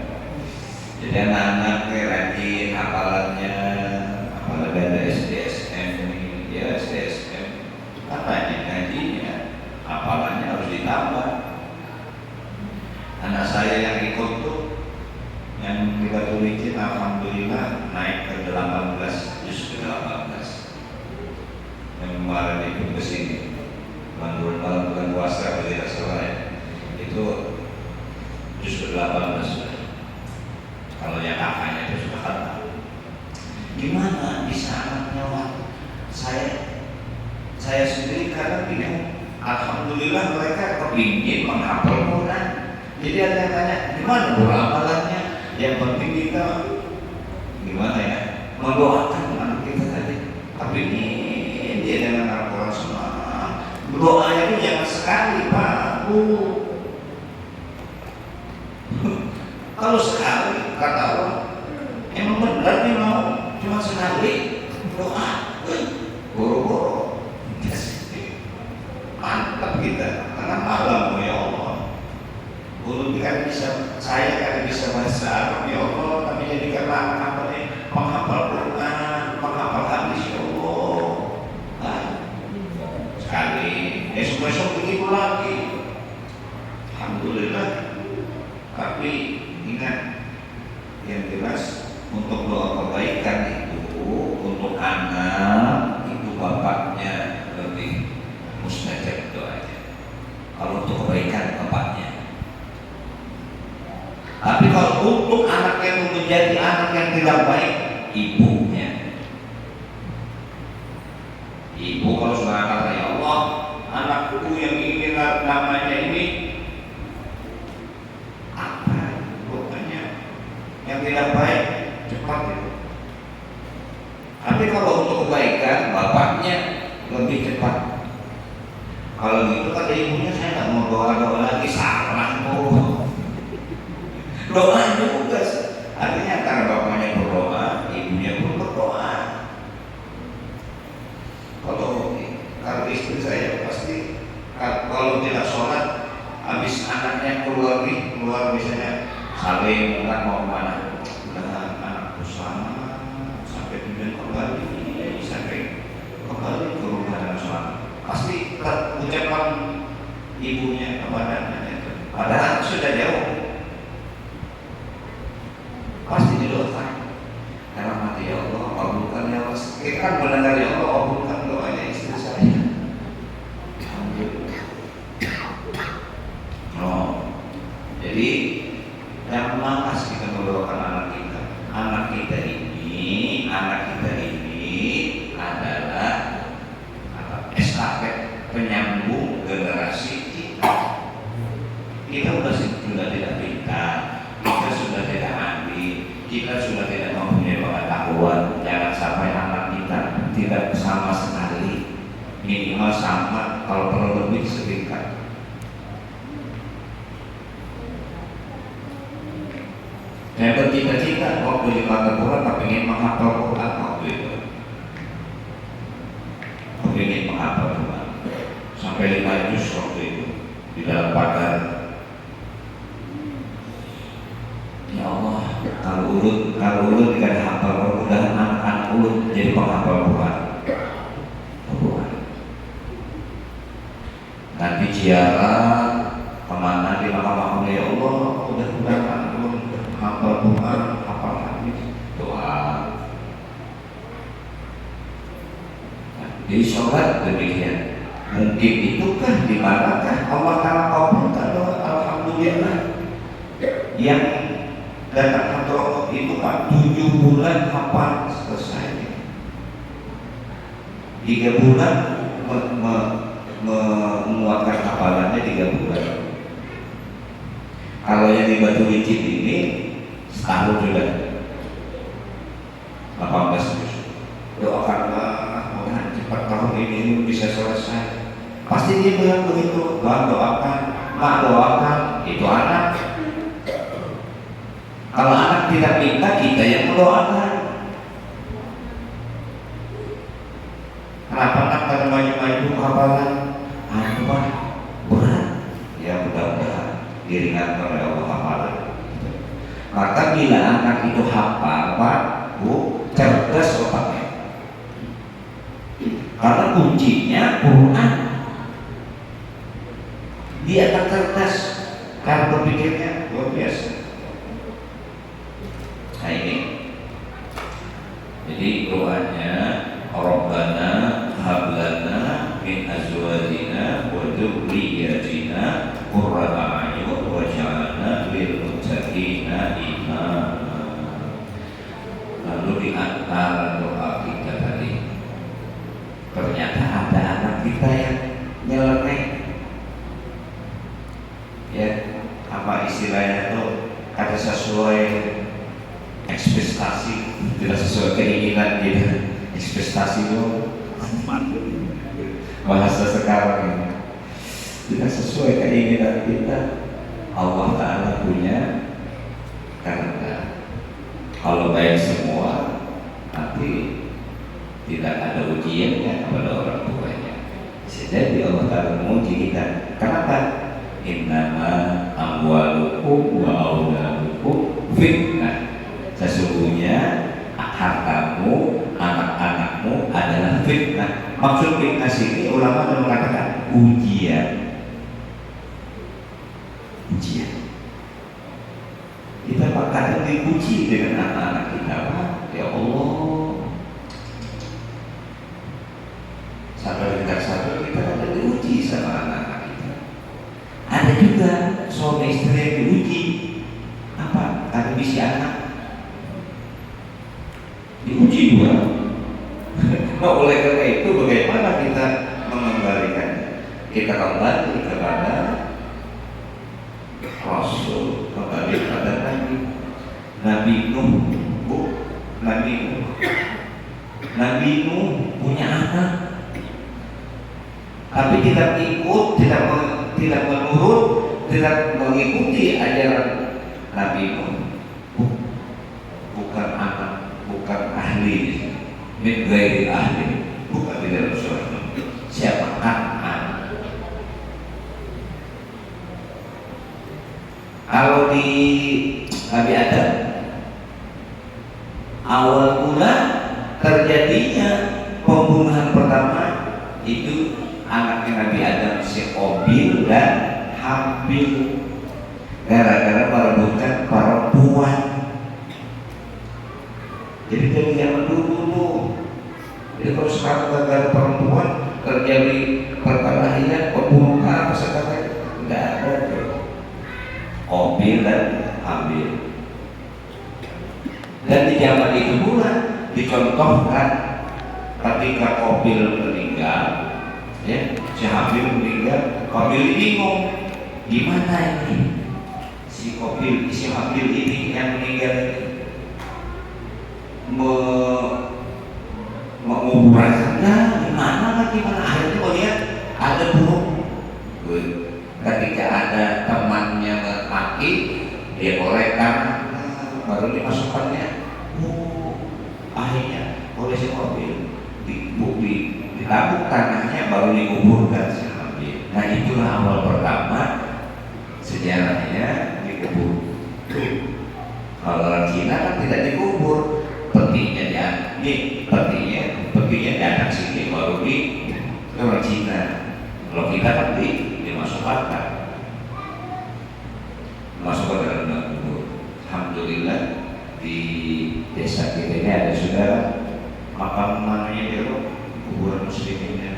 Jadi anak-anak rajin hafalannya, apalagi ada SDSM ini, ya SDSM, apanya ngajinya, hafalannya harus ditambah. Anak saya yang ikut tuh, yang kita tulisin, alhamdulillah naik ke 18, juz ke 18. Yang kemarin ikut ke sini, bulan puasa tidak salah ya, itu juz ke 18. Kalau yang kakaknya itu sudah kata, gimana bisa anaknya Wak? Saya sendiri kadang bingung. Alhamdulillah mereka kepingin menghafal Quran. Jadi ada yang tanya, gimana amalannya? Yang penting kita gimana ya, mendoakan anak kita tadi. Tapi ini dia dengan Al-Quran semua. Doanya itu jangan sekali Pak, kalau sekali kata Allah, emang benar nih mau cuma sekali doa, boro-boro, mantap kita, karena malam ya Allah. Belum kan bisa, saya kan bisa bahasa Arab ya Allah, tapi jadikan apa nih, menghafal Quran, menghafal hadis ya Allah. Nah, sekali, esok-esok begitu lagi, alhamdulillah. Tapi ingat, yang jelas untuk doa kebaikan itu untuk anak itu bapaknya lebih mustajab doanya. Kalau untuk kebaikan bapaknya. Tapi kalau untuk anak yang menjadi anak yang tidak baik, ibunya. Ibu kalau sudah kata ya Allah, anakku yang ini namanya ini yang tidak baik, cepat itu. Tapi kalau untuk kebaikan, bapaknya lebih cepat. Kalau gitu kata ibunya, saya nggak mau doa-doa lagi, salah tuh. Doa juga, artinya karena bapaknya berdoa, ibunya pun berdoa. Kalau istri saya pasti kalau tidak sholat, habis anaknya keluar misalnya saling nggak mau kemana, anakku selamat sampai tujuan sampai kembali ke rumah dengan selamat, pasti ucapan ibunya kepada anaknya, padahal sudah jauh, pasti didoakan karena mati ya Allah, kabulkan ya Allah. Kita kan mendengar ya Allah, kabulkan doanya istri saya. Jadi yang malas kita mendoakan anak kita ini adalah estafet penyambung generasi kita. Kita sudah tidak pintar, kita sudah tidak ahli, kita sudah tidak mempunyai pengetahuan. Jangan sampai anak kita tidak sama sekali, minimal sama kalau perlu lebih setingkat. Saya bercita-cita waktu di Matapurat tak ingin menghafal Quran waktu itu. Aku ingin menghafal Quran sampai 5 juz waktu itu di dalam pagar. Ya Allah, kalau urut dengan hafal, mudah-mudahan anak-anak urut jadi penghafal Quran. Nanti ziarah kemana di makam ya Allah, mudah-mudahan hafal Quran, hafal hadis, doa. Di sholat demikian. Mungkin itukah di manakah Allah Taala kabulkan doa alhamdulillah yang datang hadrah itu Pak 7 bulan hafal selesai. 3 bulan menguatkan hafalannya 3 bulan. Kalau yang di Batu Licin ini setahun sudah 18 juz. Doakanlah mudah cepat tahun ini bisa selesai. Pasti dia bilang begitu. Bang doakan, mak doakan, itu anak. Kalau anak tidak minta, kita yang mendoakan. Kenapa anak pada maju-maju hafalan? Apa? Berat. Ya mudah-mudahan diringankan oleh Allah hafalan. Maka bila anak itu hafal, Pak, Bu, cerdas otaknya. Karena kuncinya Quran. Dia akan cerdas karena berpikirnya luar biasa. Nah ini, jadi doanya Rabbana hablana min azwajina wa dzurriyyatina qurrata a'yun waj'alna lil muttaqina imama. Lalu di antara doa kita tadi, ternyata ada anak kita yang nyeleneh, ya apa istilahnya tuh, kata sesuai ekspektasi, tidak sesuai keinginan kita. Ekspektasi itu bahasa sekarang ini tidak sesuai keinginan kita. Allah Ta'ala punya karena kalau baik semua nanti tidak ada ujiannya kepada orang tuanya. Jadi Allah Ta'ala menguji kita. Kenapa? Innama amwalukum wa auladukum fitnah. Sesungguhnya hartamu, anak-anakmu adalah fitnah. Maksud fitnah sini ulama mengatakan ujian. Kita kadang diuji dengan anak-anak kita, Pak. Ya Allah. Sampai tingkat 1 kita kadang diuji sama anak-anak kita. Ada juga suami istri yang diuji. Apa? Karena bisi anak diuji juga. Nah, oleh karena itu bagaimana kita mengembalikannya? Kita kembali kepada Rasul, kembali kepada Nabi Nuh. Nabi Nuh punya anak, tapi tidak ikut, tidak menurut, tidak mengikuti ajaran Nabi Nuh. Bukan anak, bukan ahli, min ghairi ahli, bukan di dalam surah. Siapa anak? Kalau di Nabi Adam, awal mula terjadinya pembunuhan pertama itu anaknya Nabi Adam, si Qabil dan Habil, gara-gara merebutkan perempuan. Jadi dari zaman dulu, jadi kalau sekarang gara-gara perempuan terjadi perkelahian, pembunuhan, apa sekali, tidak ada. Qabil dan Habil. Dan di zaman itu pula dicontohkan ketika Qabil meninggal, ya, si Habil meninggal, Qabil bingung, gimana ini si Habil ini yang meninggal menguburkannya gimana, akhirnya melihat ada baru dimasukkannya, akhirnya polisi mobil ditabuk tanahnya baru dikuburkan. Nah itulah awal pertama sejarahnya dikubur. Kalau orang Cina kan tidak dikubur, petinya dianak sini baru di orang Cina. Kalau kita kan dimasukkan dalam kubur. Alhamdulillah di desa kita ini ada saudara makam namanya dia kuburan muslimin.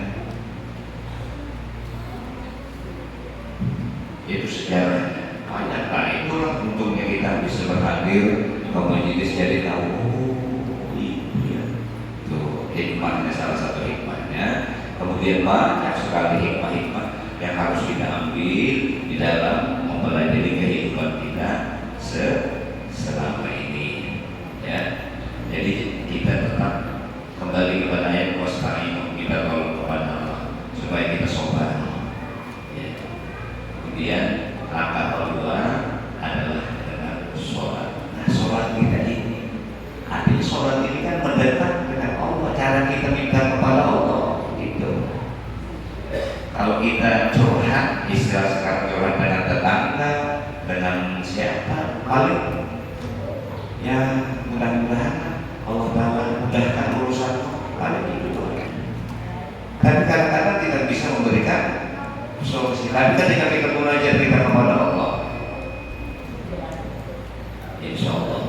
Itu sejarahnya banyak. Nah itulah untungnya kita bisa berhadir ke majelis jadi tahu. Iya tuh hikmahnya, salah satu hikmahnya. Kemudian banyak sekali hikmah-hikmah yang harus kita ambil di dalam mempelajari kehidupan kita selama ini, ya. Jadi kita tetap kembali kepada ayat wasta'inu, kita tolong kepada Allah supaya kita sobat. Ya. Kemudian langkah kedua adalah dengan sholat. Nah, sholat kita ini, artinya sholat ini kan mendekat dengan Allah. Cara kita minta kepada Allah itu. Kalau kita curhat, istilah sekarang curhat dengan tetangga, dengan siapa, paling ya mudah-mudahan Allah Ta'ala mudahkan urusan, paling itu doang. Tapi kadang-kadang tidak bisa memberikan solusi. Tapi ketika kita munajat kita kepada Allah, insya Allah.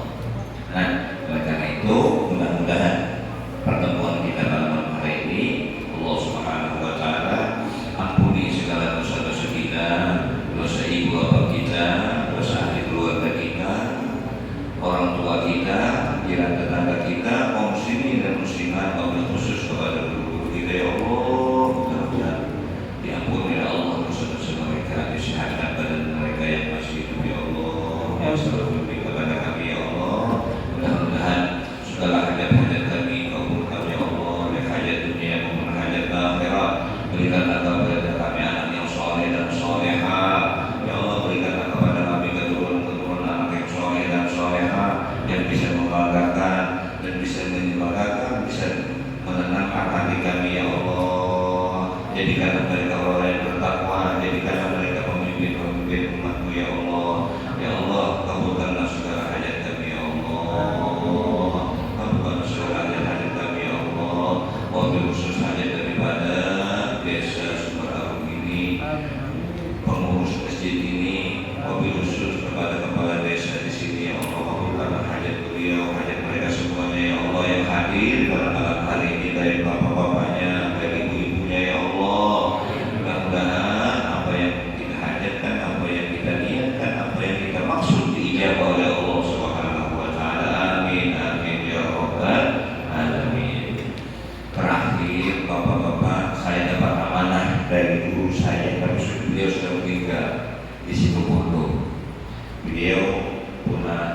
Nah, oleh karena itu mudah-mudahan pertemuan kita malam hari ini Allah Subhanahu Wa Ta'ala ampuni segala dosa-dosa kita, dosa ibu bapak kita, dosa ahli keluarga kita, orang tua kita, jiran tetangga kita, kaum muslimin dan muslimat, wabil khusus kepada guru kita ya Allah. Mudah-mudahan diampuni oleh Allah dosa-dosa mereka, disehatkan badan mereka yang masih hidup ya Allah. Ya selalu kepada kami ya Allah. Mudah-mudahan segala hajat-hajat kami kabulkan ya Allah, baik hajat dunia maupun hajat akhirat. Berikanlah kepada kami anak yang soleh dan solehah ya Allah. Berikanlah kepada kami keturunan anak yang soleh dan solehah yang bisa membanggakan dan bisa menyemanggakan, bisa menenangkan hati kami ya Allah. Jadikanlah mereka orang yang bertakwa, jadikanlah mereka pemimpin-pemimpin umat-Mu ya Allah. Ya Allah, kabulkanlah segala hajat kami ya Allah. Kabulkanlah segala hajat kami ya Allah. Wabil khusus hajat daripada desa Sumber Arum ini, pengurus masjid ini, wabil khusus kepada kepala desa di sini ya Allah. Kabulkanlah hajat beliau, hajat mereka semuanya ya Allah yang hadir pada malam hari ini, dari bapak-bapaknya, dari ibu-ibunya ya Allah. Mudah-mudahan apa yang kita hajatkan, apa yang kita niatkan, apa yang kita maksud diijabah oleh Allah Subhanahu Wa Ta'ala. Amin amin ya rabbal alamin. Terakhir bapak-bapak, saya dapat amanah dari guru saya, tapi beliau sudah meninggal di situ Bondo. Beliau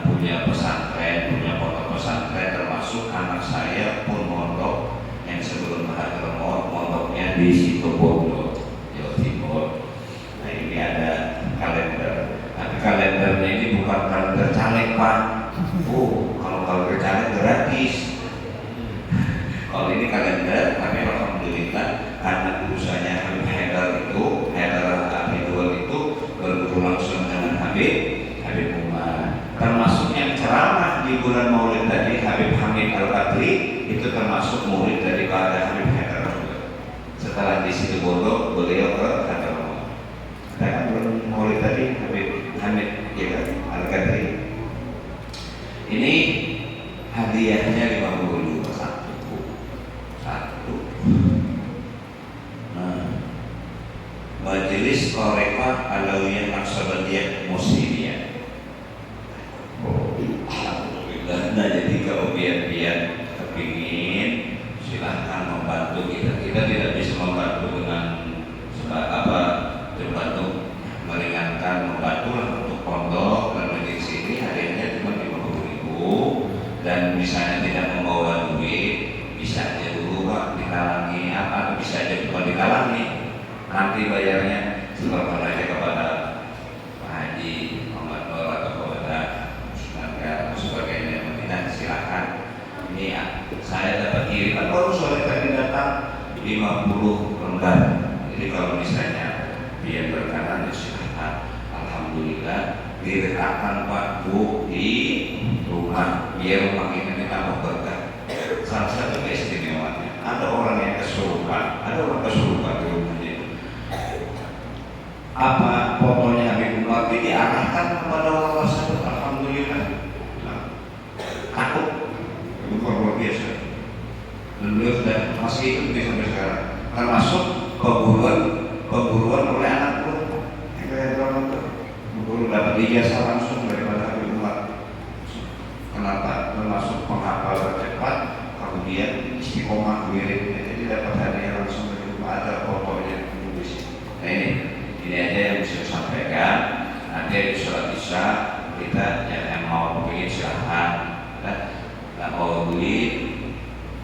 punya pesantren, punya pondok pesantren, termasuk anak saya pun mondok yang sebelum Mahathir mondoknya di situ Bondo, Jawa Timur. Nah ini ada kalender, tapi kalendernya ini bukan kalender caleg Pak. Kalau kalender caleg gratis. Kalau ini kalender, tapi alhamdulillah karena urusannya Habib Haidar itu, Haidar Habibul itu berguru langsung dengan Habib Umar. Termasuk yang ceramah di bulan Maulid tadi, Habib Hamid Al-Qadri itu termasuk murid daripada Habib Haidar. Setelah di situ Bondo, beliau ke kantor. Kita kan bulan Maulid tadi Habib Hamid Al-Qadri. Ini hadiahnya 50.000 satu. Nah, Majelis Qorekah Alawiyah Naqsabandiyah Muslimiyah. Alhamdulillah. Nah jadi kalau biar kepingin silahkan membantu kita. Kita tidak bisa membantu dengan membantu meringankan, membantu untuk pondok dan majelis ini hadiahnya cuma 50.000. Dan misalnya tidak membawa duit, bisa aja dulu Pak ditalangi apa, bisa aja bukan ditalangi, nanti bayarnya seberapa aja kepada Pak Haji Muhammad Nur atau kepada Ustaz sebagai 50 lembar. Jadi kalau misalnya dia berkenan, silahkan. Alhamdulillah diletakkan Pak Bu di rumah, biar rumah ini tambah berkah. Salah satu keistimewaannya, ada orang yang kesurupan, ada orang kesurupan di rumahnya. Apa fotonya Habib Umar diarahkan kepada orang tersebut. Alhamdulillah. Nah, takut, itu luar biasa. Dan beliau sudah masih ikut sampai sekarang, termasuk pemburuan oleh anak pun. Guru dapat ijazah langsung daripada Habib Umar. Kenapa? Termasuk penghafal tercepat, kemudian istiqomah wiridnya. Jadi dapat hadiah langsung dari rumah, ada fotonya tulis. Nah ini aja yang bisa sampaikan. Nanti di sholat isya kita yang mau bikin silahkan. Nggak mau beli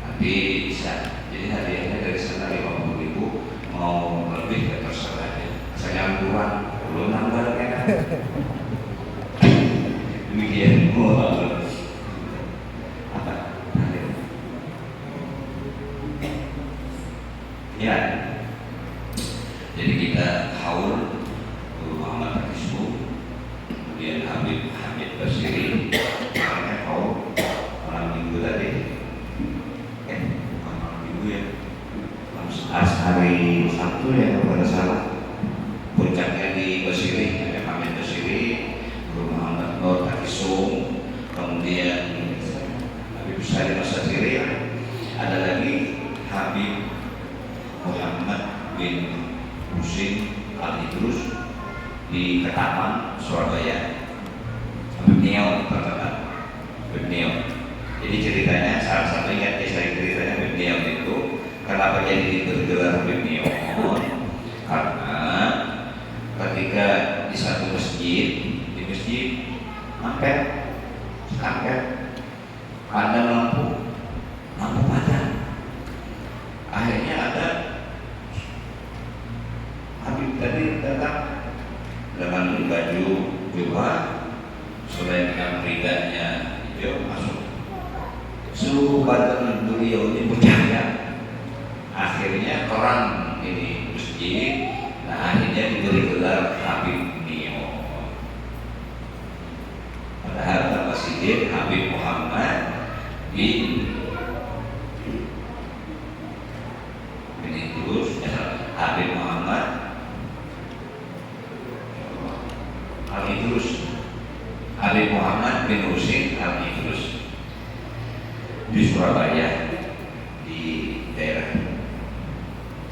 nanti bisa. Jadi hadiahnya dari sana 50.000, mau lebih ya terserah aja. Saya kurang, belum nambah kan? Demikian. Apa? Ya. Jadi kita haul Guru Muhammad Rizku, kemudian Habib Hamid Basiri, namanya haul malam minggu tadi. Bukan malam minggu ya. Hari Sabtu ya kalau tidak salah. Puncaknya di Basiri, ada Hamid Basiri, Guru Muhammad Nur Takisum, kemudian Habib Salim Asatiri, ada lagi Habib Muhammad bin Husin Al-Idrus di Ketapang, Surabaya. Habib Neo terkenal, Habib Neo. Jadi ceritanya, salah satu yang saya ceritanya Habib Neo itu kenapa jadi bergelar Habib Neo? Karena ketika di satu masjid, di masjid ampel, ada lampu padam. Akhirnya ada Habib tadi datang dengan baju jubah, selain ridanya hijau masuk. Seluruh badan beliau ini bercahaya. Akhirnya terang ini masjid. Nah akhirnya diberi gelar Habib Neo. Padahal nama sidin Habib Muhammad bin Idrus, Habib Muhammad Al-Idrus, Habib Muhammad bin Husin Al-Idrus di Surabaya, di daerah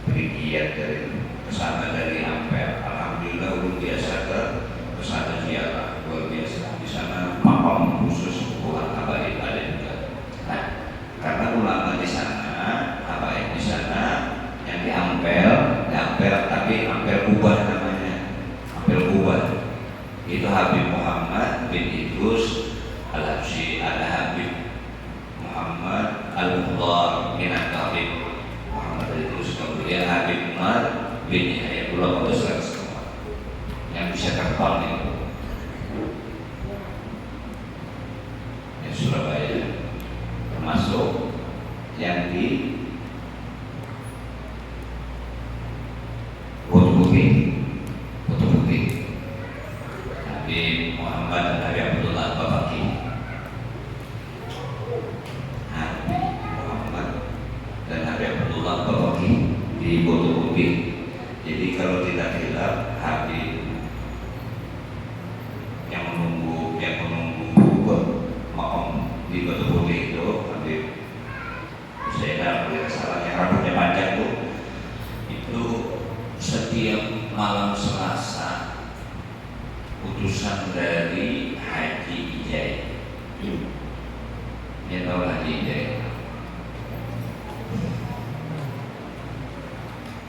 Perigiat dari kesana dari Ampel. Alhamdulillah luar biasa ke sana ziarah luar biasa. Di sana makam khusus buat habaib ada juga. Nah, karena ulama di sana, habaib di sana yang di Ampel tapi Ampel Kubah namanya, Ampel Kubah. Itu Habib Muhammad bin Idrus Al-Habsyi, ada Habib Muhammad Al-Mukhtar bin Habib Muhammad Idrus, kemudian Habib Umar bin Yahya, ulama besar semua yang bisa terbang itu. Yang Surabaya termasuk yang di Foto Putih, Habib Muhammad dan Habib Abdullah Babaki. Habib Muhammad dan Habib Abdullah Babaki di Foto Putih. Jadi kalau tidak hilaf, Habib yang menunggu makam di Foto Putih itu Habib saya tidak salah, yang rambutnya panjang itu setiap malam Selasa utusan dari Haji Ijai. Dia tahu Haji Ijai.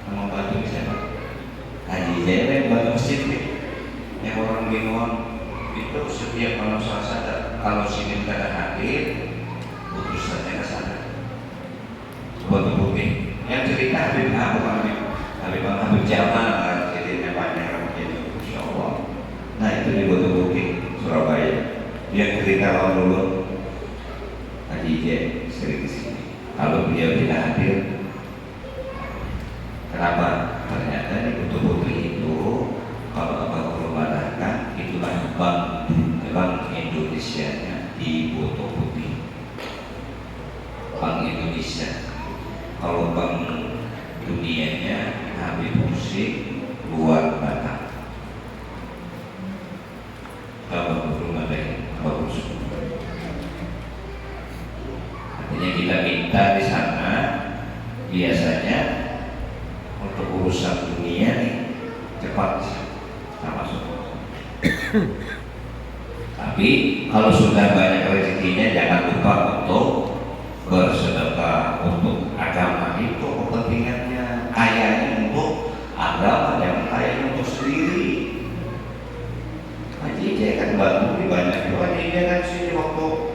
Nama bantu siapa? Haji Ijai yang bantu masjid yang orang bingung itu setiap malam Selasa kalau sini tidak ada hadir utusannya ke sana. Foto Putih yang cerita Habib Habib Jamal, ceritanya panjang rambutnya itu, Insya Allah. Nah itu di Foto Putih Surabaya. Yang cerita awal dulu Haji Ijai sering di sini. Kalau beliau tidak hadir, cepat sama semua. Tapi kalau sudah banyak rezekinya, jangan lupa untuk bersedekah untuk agama. Itu kepentingannya. Kayanya untuk agama, jangan kayanya untuk sendiri. Haji saya kan bantu di banyak juga. Haji kan sini waktu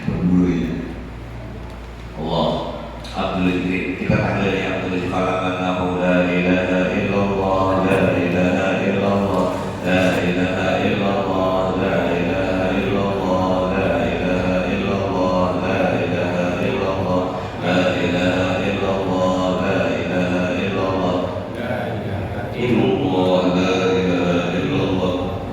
berburu ya. Allah Abdul kita tahlil ya Abdul Falaqanahu la ilaha illallah la ilaha illallah la ilaha illallah la ilaha illallah la ilaha illallah la ilaha illallah la ilaha illallah la ilaha illallah la ilaha illallah la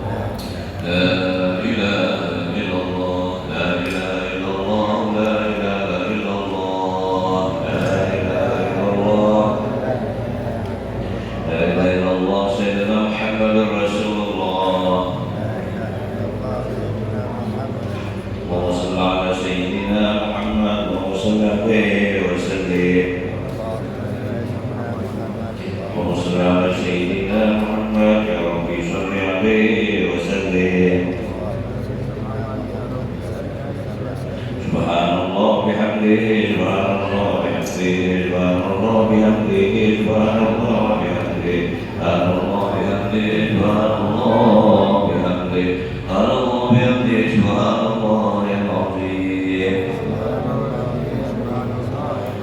ilaha illallah la ilaha illallah la ilaha illallah la ilaha illallah la ilaha illallah la ilaha illallah sayyidina Muhammadur Rasulullah wa sallallahu ala sayyidina Muhammad wa sallallahu alaihi wasallam wa sallallahu ala sayyidina Muhammad ya Rabbi salli alaihi wasallam. Subhanallah bihamdihi subhanallah bihamdihi subhanallah bihamdihi subhanallah bihamdihi subhanallah bihamdihi subhanallah bihamdihi subhanallah bihamdihi subhanallah yang azim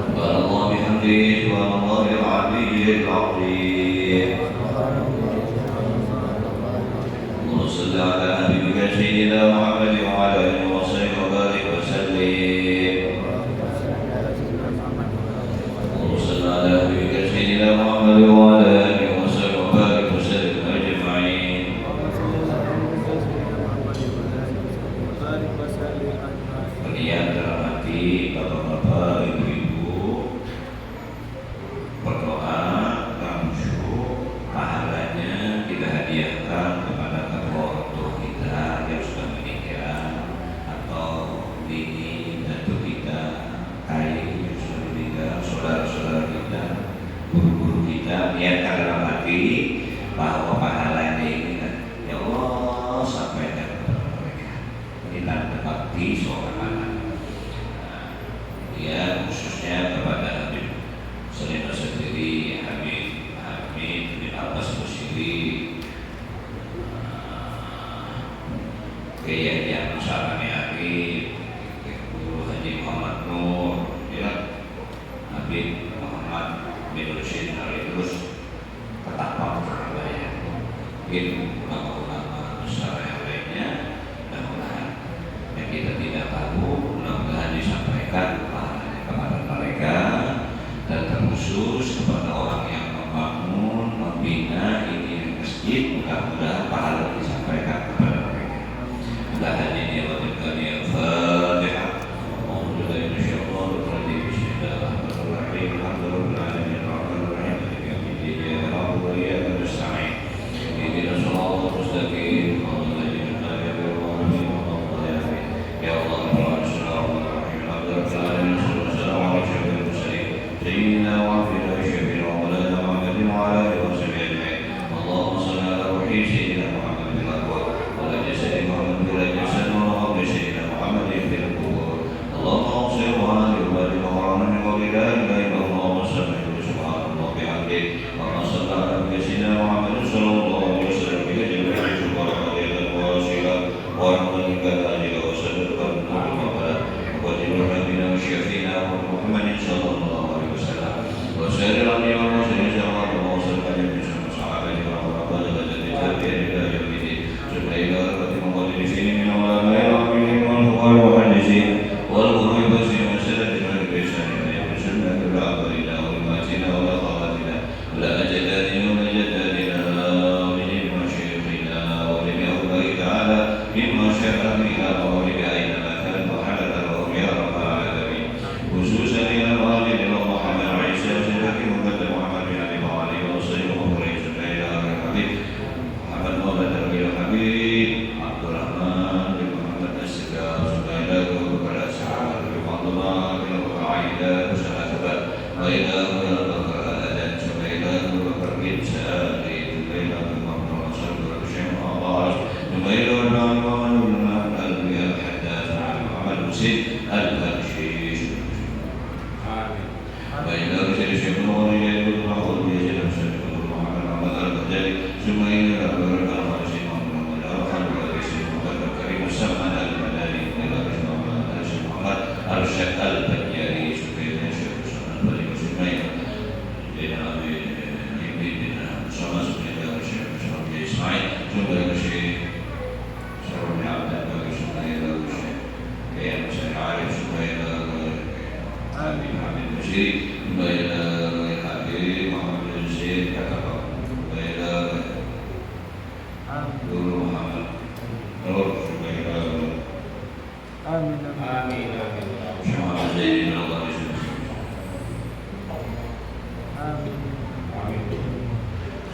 subhanallah bihamdihi subhanallah yang aliyyil azim. Allahumma shalli ala nabiyyika sayyidina Muhammad wa ala alihi wa sahbihi wa barik wa sallim. Allahumma shalli ala nabiyyika sayyidina Muhammad wa ala alihi wa sahbihi wa barik wa sallim ajma'in. Kalian dalam hati bapak-bapak, ibu-ibu, berdoa, khusyuk, pahalanya kita hadiahkan kepada kedua orang tua kita yang sudah menikah atau bini tentu kita, kai yang sudah meninggal, saudara-saudara kita, guru-guru kita, niatkan dalam hati bahwa pahalanya ini kan, ya Allah sampaikan kepada mereka. Ini tanda bakti seorang anak. Ya khususnya kepada Habib Salim sendiri, Habib bin Abbas Busiri, Kiai yang Sarani Arif, Guru Haji Muhammad Nur, ya, Habib Muhammad bin Rusyid Al-Idrus, Ketapang Surabaya, mungkin ulama-ulama besar yang lainnya. Mudah-mudahan yang kita tidak tahu, mudah-mudahan disampaikan kepada mereka, dan terkhusus kepada orang yang membangun, membina ini masjid. Mudah-mudahan pahala disampaikan kepada mereka. Mudah-mudahan ini wajibkan yang Fatihah. Alhamdulillah insyaallah rajim bismillahirrahmanirrahim. Alhamdulillahirabbil alamin. Ya Rabb wa ya nasta'in. Ihdinas siratal mustaqim. Ya Allah سيدنا وعافنا وشفينا ومولانا محمد وعلى اله وصحبه اجمعين. اللهم صل على روح سيدنا محمد في الاقوال وعلى جسد محمد في الجسد وعلى سيدنا محمد في القبور. اللهم اغفر وهذه وبارك وعلى ولا اله الا الله وسلم سبحان الله بحمده. اللهم صل على سيدنا محمد صلى الله عليه وسلم بجميع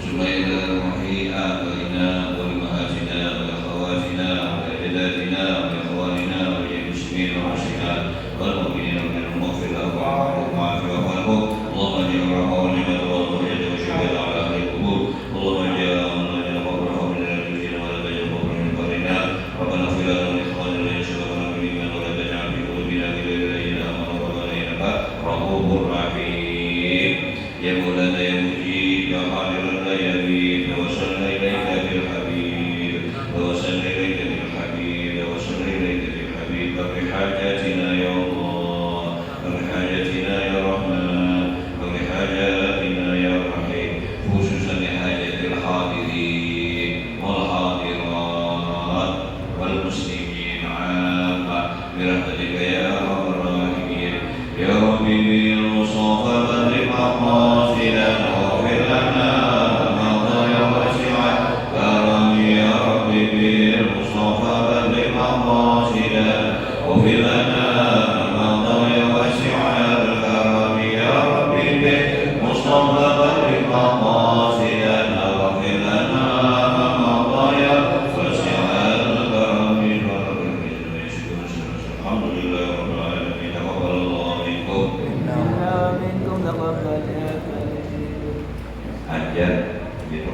سمينا وحي آبائنا وأمهاتنا وأخواتنا وأجدادنا وإخواننا والمسلمين والمسلمات والمؤمنين والمؤمنات واغفر لهم وارحمهم واعف وعنهم اللهم اجعل رحمهم والمؤمنين والشهداء على أهل القبور اللهم اجعل قبرهم من الجنة ولا تجعل قبرهم من قبرنا ربنا اغفر لنا ولإخواننا الذين سبقونا بالإيمان ولا تجعل في قلوبنا غلا للذين آمنوا ربنا إنك رؤوف رحيم يا مولانا يا مجيب يا حاضرنا يا بيب توسلنا إليك بالحبيب توسلنا إليك بالحبيب توسلنا إليك بالحبيب بحاجاتنا يا الله بحاجاتنا يا رحمن وبحاجاتنا يا رحيم خصوصا لحاجة الحاضرين والحاضرات والمسلمين عامة برحمتك يا أرحم الراحمين يا ربي بالمصطفى بلغ مقاصدنا واغفر لنا ما ضيع واسع كرم يا ربي بالمصطفى بلغ مقاصدنا واغفر لنا ما ضيع واسع الكرم يا ربي بالمصطفى بلغ مقاصدنا واغفر لنا ما ضيع واسع الكرم الحمد لله رب العالمين تقبل الله منكم hajat gitu.